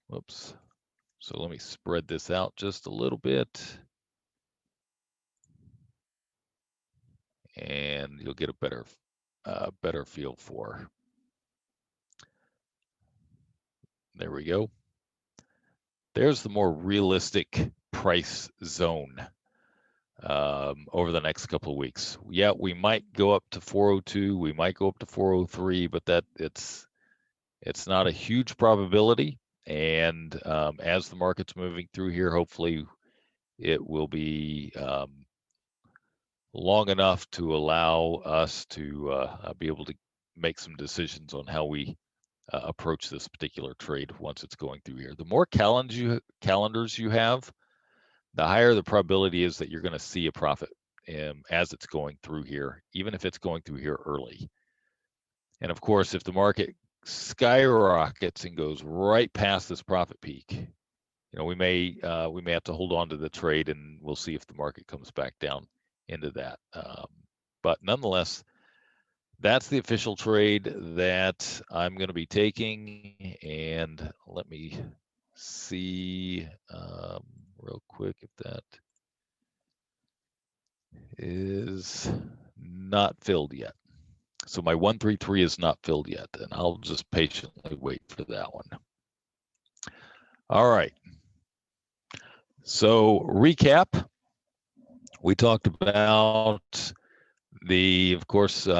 Whoops. So let me spread this out just a little bit, and you'll get a better feel for. There we go. There's the more realistic price zone over the next couple of weeks. Yeah, we might go up to 402, we might go up to 403, but it's not a huge probability. And as the market's moving through here, hopefully it will be long enough to allow us to be able to make some decisions on how we approach this particular trade once it's going through here. The more calendars you have, the higher the probability is that you're going to see a profit as it's going through here, even if it's going through here early. And of course, if the market skyrockets and goes right past this profit peak, we may have to hold on to the trade, and we'll see if the market comes back down into that. But nonetheless, that's the official trade that I'm going to be taking. And let me see real quick if that is not filled yet. So my 133 is not filled yet, and I'll just patiently wait for that one. All right. So recap, we talked about of course, we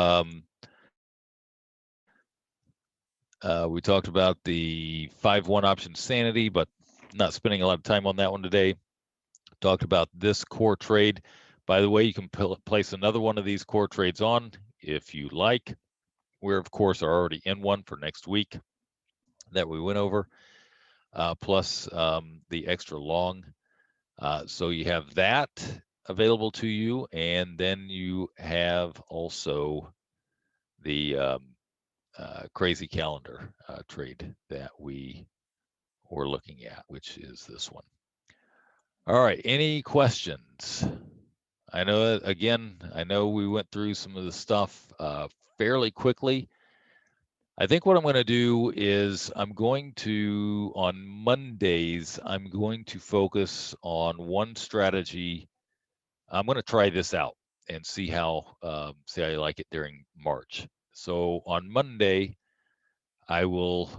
talked about the 5-1 option sanity, but not spending a lot of time on that one today. Talked about this core trade. By the way, you can place another one of these core trades on if you like. We're, of course, are already in one for next week that we went over, plus the extra long. So you have that available to you, and then you have also the crazy calendar trade that we were looking at, which is this one. All right, any questions? I know, again, we went through some of the stuff fairly quickly. I think what I'm going to do is on Mondays, I'm going to focus on one strategy. I'm going to try this out and see how I like it during March. So on Monday, I will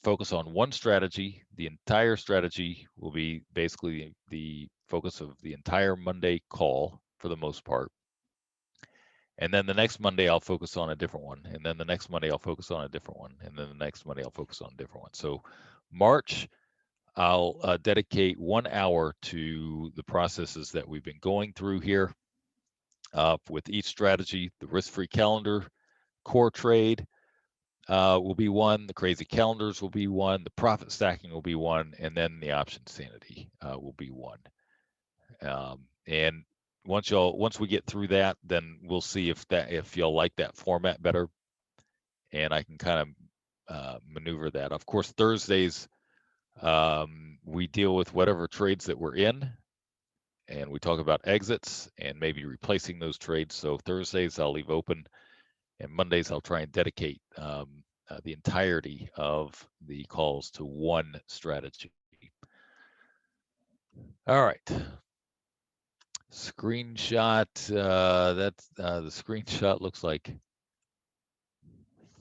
focus on one strategy. The entire strategy will be basically the focus of the entire Monday call for the most part. And then the next Monday, I'll focus on a different one. And then the next Monday, I'll focus on a different one. And then the next Monday, I'll focus on a different one. So March, I'll dedicate 1 hour to the processes that we've been going through here with each strategy. The risk-free calendar core trade will be one. The crazy calendars will be one. The profit stacking will be one. And then the option sanity will be one. And once we get through that, then we'll see if y'all like that format better, and I can kind of maneuver that. Of course, Thursdays we deal with whatever trades that we're in, and we talk about exits and maybe replacing those trades. So Thursdays I'll leave open, and Mondays I'll try and dedicate the entirety of the calls to one strategy. All right. Screenshot. That's the screenshot looks like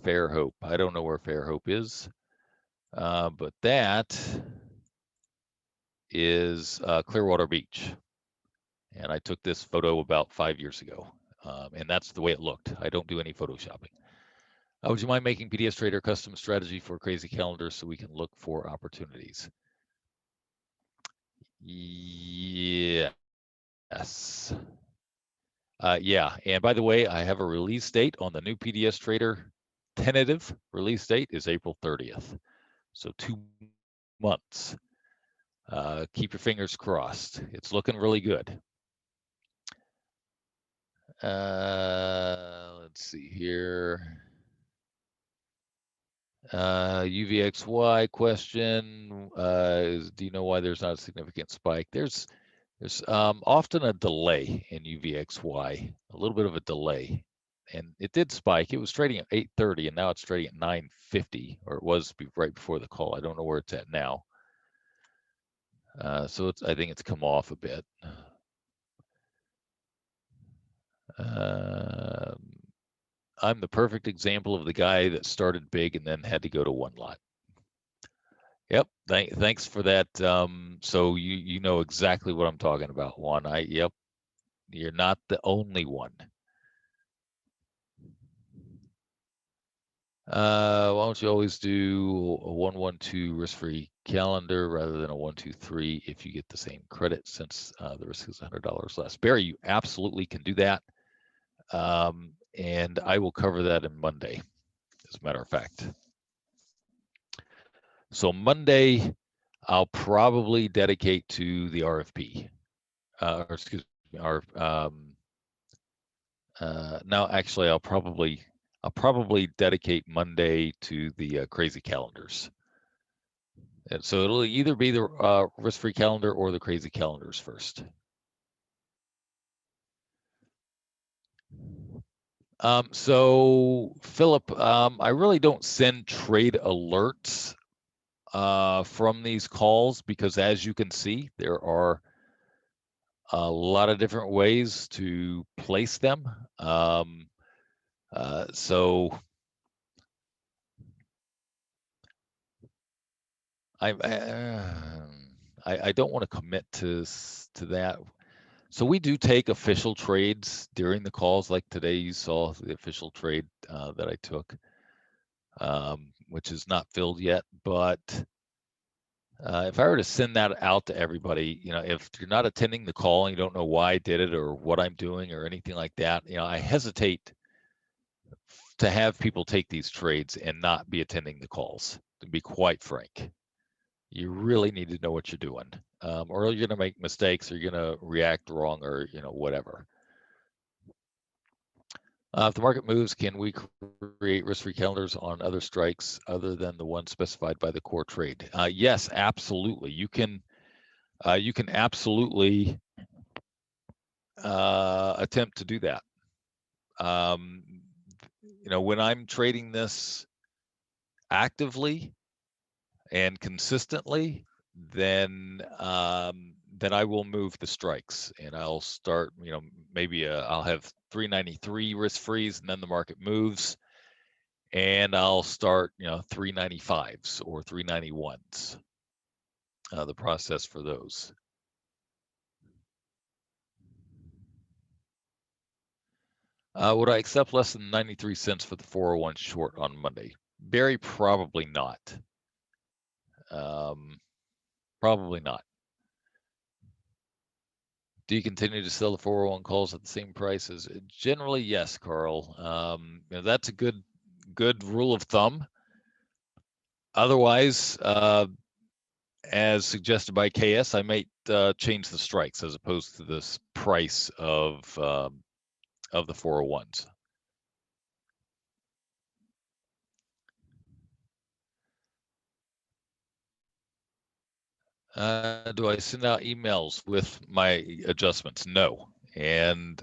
Fairhope. I don't know where Fairhope is, but that is Clearwater Beach. And I took this photo about 5 years ago, and that's the way it looked. I don't do any photoshopping. Would you mind making PDS Trader custom strategy for crazy calendar so we can look for opportunities? Yes. Yeah, and by the way, I have a release date on the new PDS Trader. Tentative release date is April 30th. So 2 months. Keep your fingers crossed. It's looking really good. Let's see here. UVXY question is, do you know why there's not a significant spike? There's often a delay in UVXY, a little bit of a delay, and it did spike. It was trading at 8:30, and now it's trading at 9:50, or it was right before the call. I don't know where it's at now. So I think it's come off a bit. I'm the perfect example of the guy that started big and then had to go to one lot. Yep. Thanks for that. So you know exactly what I'm talking about, Juan. Yep. You're not the only one. Why don't you always do a 1-1-2 risk-free calendar rather than a 1-2-3 if you get the same credit, since the risk is $100 less? Barry, you absolutely can do that. And I will cover that in Monday, as a matter of fact. So Monday, I'll probably dedicate to the RFP, or excuse me, no, actually, I'll probably dedicate Monday to the crazy calendars. And so it'll either be the risk-free calendar or the crazy calendars first. So Philip, I really don't send trade alerts from these calls because, as you can see, there are a lot of different ways to place them. So I don't want to commit to that. So we do take official trades during the calls, like today you saw the official trade that I took, which is not filled yet. But if I were to send that out to everybody, if you're not attending the call and you don't know why I did it or what I'm doing or anything like that, I hesitate to have people take these trades and not be attending the calls, to be quite frank. You really need to know what you're doing, or you're going to make mistakes, or you're going to react wrong, or whatever. If the market moves, can we create risk-free calendars on other strikes other than the one specified by the core trade? Yes, absolutely. You can absolutely attempt to do that. When I'm trading this actively and consistently, then I will move the strikes, and I'll start, maybe I'll have 393 risk frees, and then the market moves, and I'll start, 395s or 391s, the process for those. Would I accept less than 93 cents for the 401 short on Monday? Barry, probably not. Probably not. Do you continue to sell the 401 calls at the same prices? Generally, yes, Carl. That's a good rule of thumb. Otherwise, as suggested by KS, I might change the strikes as opposed to this price of the 401s. Do I send out emails with my adjustments? No. And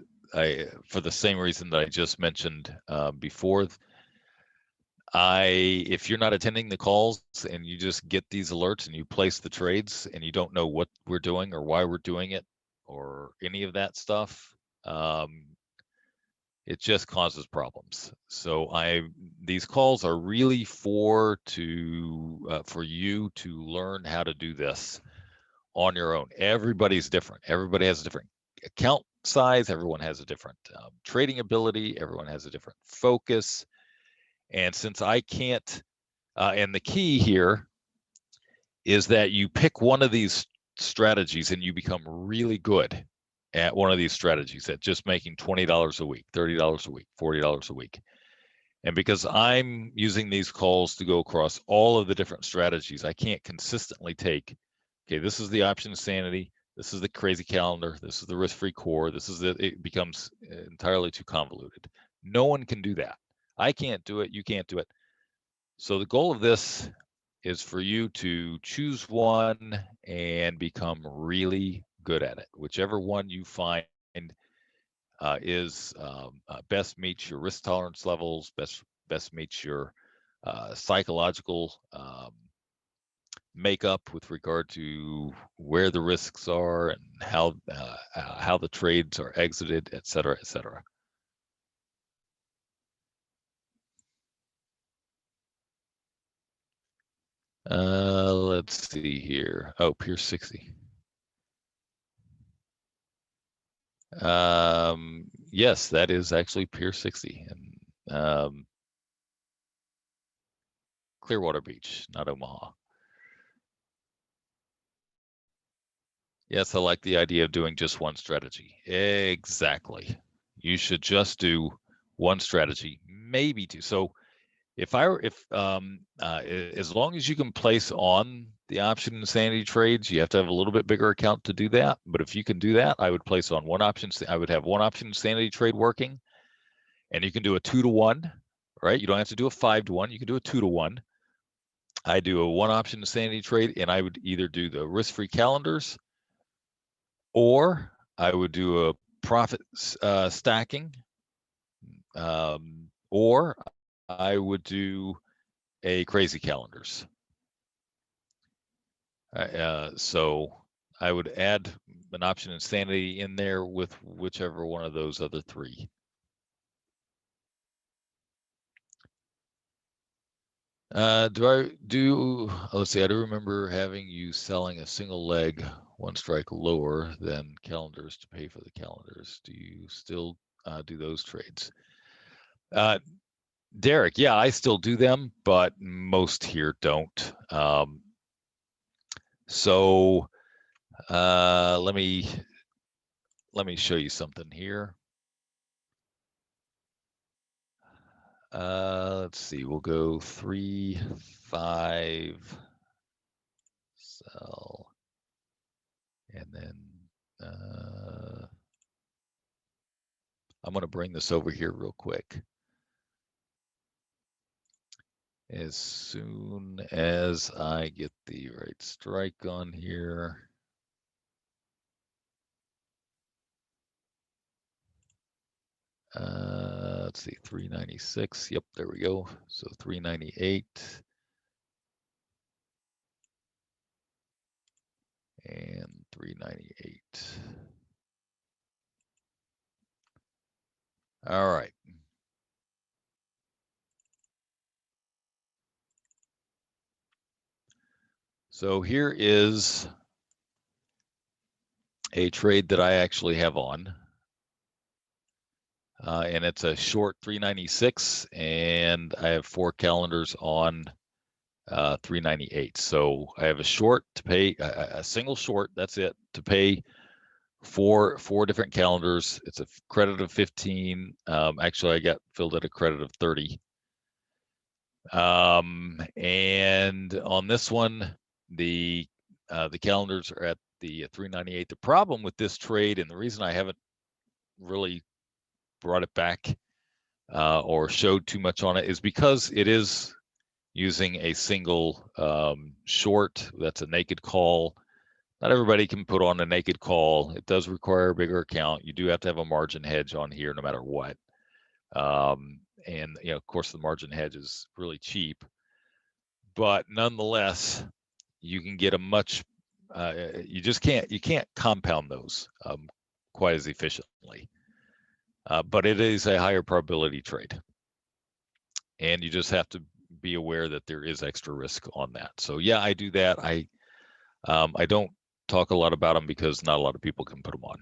for the same reason that I just mentioned before, if you're not attending the calls and you just get these alerts and you place the trades and you don't know what we're doing or why we're doing it or any of that stuff, it just causes problems. So these calls are really for you to learn how to do this on your own. Everybody's different. Everybody has a different account size. Everyone has a different trading ability. Everyone has a different focus. And since I can't, and the key here is that you pick one of these strategies and you become really good at one of these strategies at just making $20 a week, $30 a week, $40 a week. And because I'm using these calls to go across all of the different strategies, I can't consistently take, okay, this is the option insanity, this is the crazy calendar, this is the risk-free core, it becomes entirely too convoluted. No one can do that. I can't do it, you can't do it. So the goal of this is for you to choose one and become really good at it. Whichever one you find best meets your risk tolerance levels, best meets your psychological makeup with regard to where the risks are and how the trades are exited, et cetera, et cetera. Let's see here. Oh, Pier 60. Yes, that is actually Pier 60 and Clearwater Beach, not Omaha. Yes, I like the idea of doing just one strategy. Exactly. You should just do one strategy, maybe two. So as long as you can place on the option insanity trades, you have to have a little bit bigger account to do that. But if you can do that, I would place on one option. I would have one option insanity trade working, and you can do a 2-to-1, right? You don't have to do a 5-to-1. You can do a 2-to-1. I do a one option insanity trade, and I would either do the risk-free calendars, or I would do a profit stacking, or I would do a crazy calendars. So I would add an option insanity in there with whichever one of those other three. Let's see, I do remember having you selling a single leg, one strike lower than calendars to pay for the calendars. Do you still do those trades? Derek, yeah, I still do them, but most here don't. So let me show you something here. Let's see, we'll go 3, 5, sell, and then I'm going to bring this over here real quick. As soon as I get the right strike on here. Let's see, 396. Yep, there we go. So 398. And 398. All right. So here is a trade that I actually have on. And it's a short 396, and I have 4 calendars on 398. So I have a short to pay, a single short, that's it, to pay four different calendars. It's a credit of 15. Actually, I got filled at a credit of 30. And on this one, the calendars are at the 398. The problem with this trade, and the reason I haven't really brought it back or showed too much on it, is because it is using a single short. That's a naked call. Not everybody can put on a naked call. It does require a bigger account. You do have to have a margin hedge on here no matter what. and of course, the margin hedge is really cheap, but nonetheless, you can get a much you can't compound those quite as efficiently, but it is a higher probability trade, and you just have to be aware that there is extra risk on that. So yeah, I do that. I don't talk a lot about them because not a lot of people can put them on.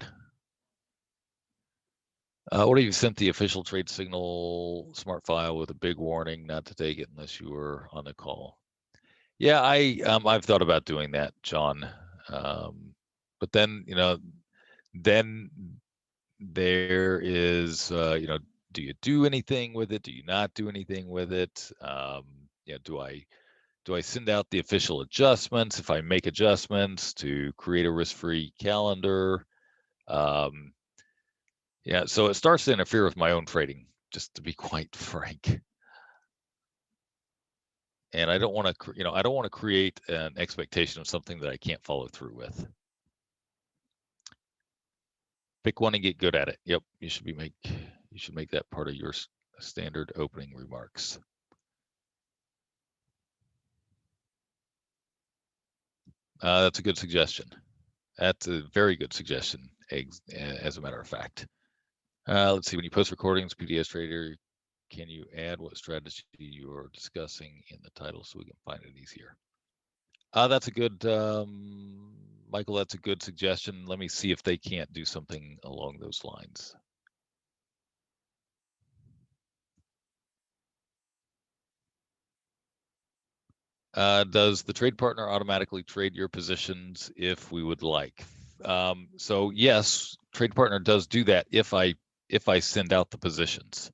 What if you sent the official trade signal smart file with a big warning not to take it unless you were on the call? Yeah, I've thought about doing that, John. But then then there is do you do anything with it? Do you not do anything with it? Do I send out the official adjustments if I make adjustments to create a risk-free calendar? Yeah, so it starts to interfere with my own trading, just to be quite frank. And I don't want to, I don't want to create an expectation of something that I can't follow through with. Pick one and get good at it. Yep, you should make that part of your standard opening remarks. That's a good suggestion. That's a very good suggestion, as a matter of fact. Let's see, when you post recordings, PDS Trader, can you add what strategy you're discussing in the title so we can find it easier? That's a good, Michael, that's a good suggestion. Let me see if they can't do something along those lines. Does the trade partner automatically trade your positions if we would like? So yes, trade partner does do that if I send out the positions.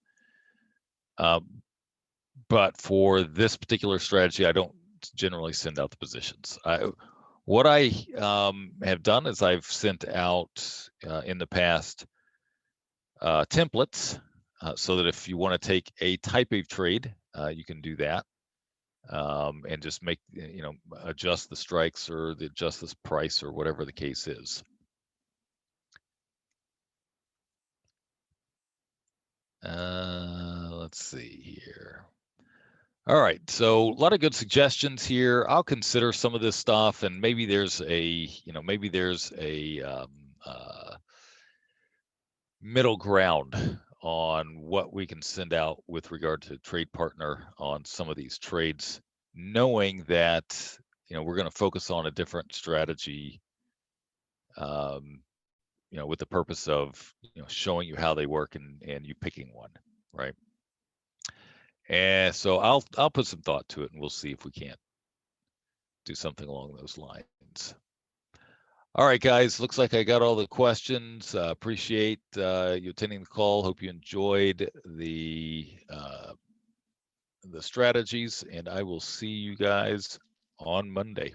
But for this particular strategy, I don't generally send out the positions. What I have done is I've sent out in the past templates so that if you want to take a type of trade, you can do that. And just make, adjust the strikes or adjust this price or whatever the case is. Let's see here. All right, so a lot of good suggestions here. I'll consider some of this stuff, and maybe there's a, middle ground on what we can send out with regard to trade partner on some of these trades, knowing that we're going to focus on a different strategy, with the purpose of showing you how they work and you picking one, right? And so I'll put some thought to it, and we'll see if we can't do something along those lines. All right, guys, looks like I got all the questions. Appreciate you attending the call. Hope you enjoyed the strategies, and I will see you guys on Monday.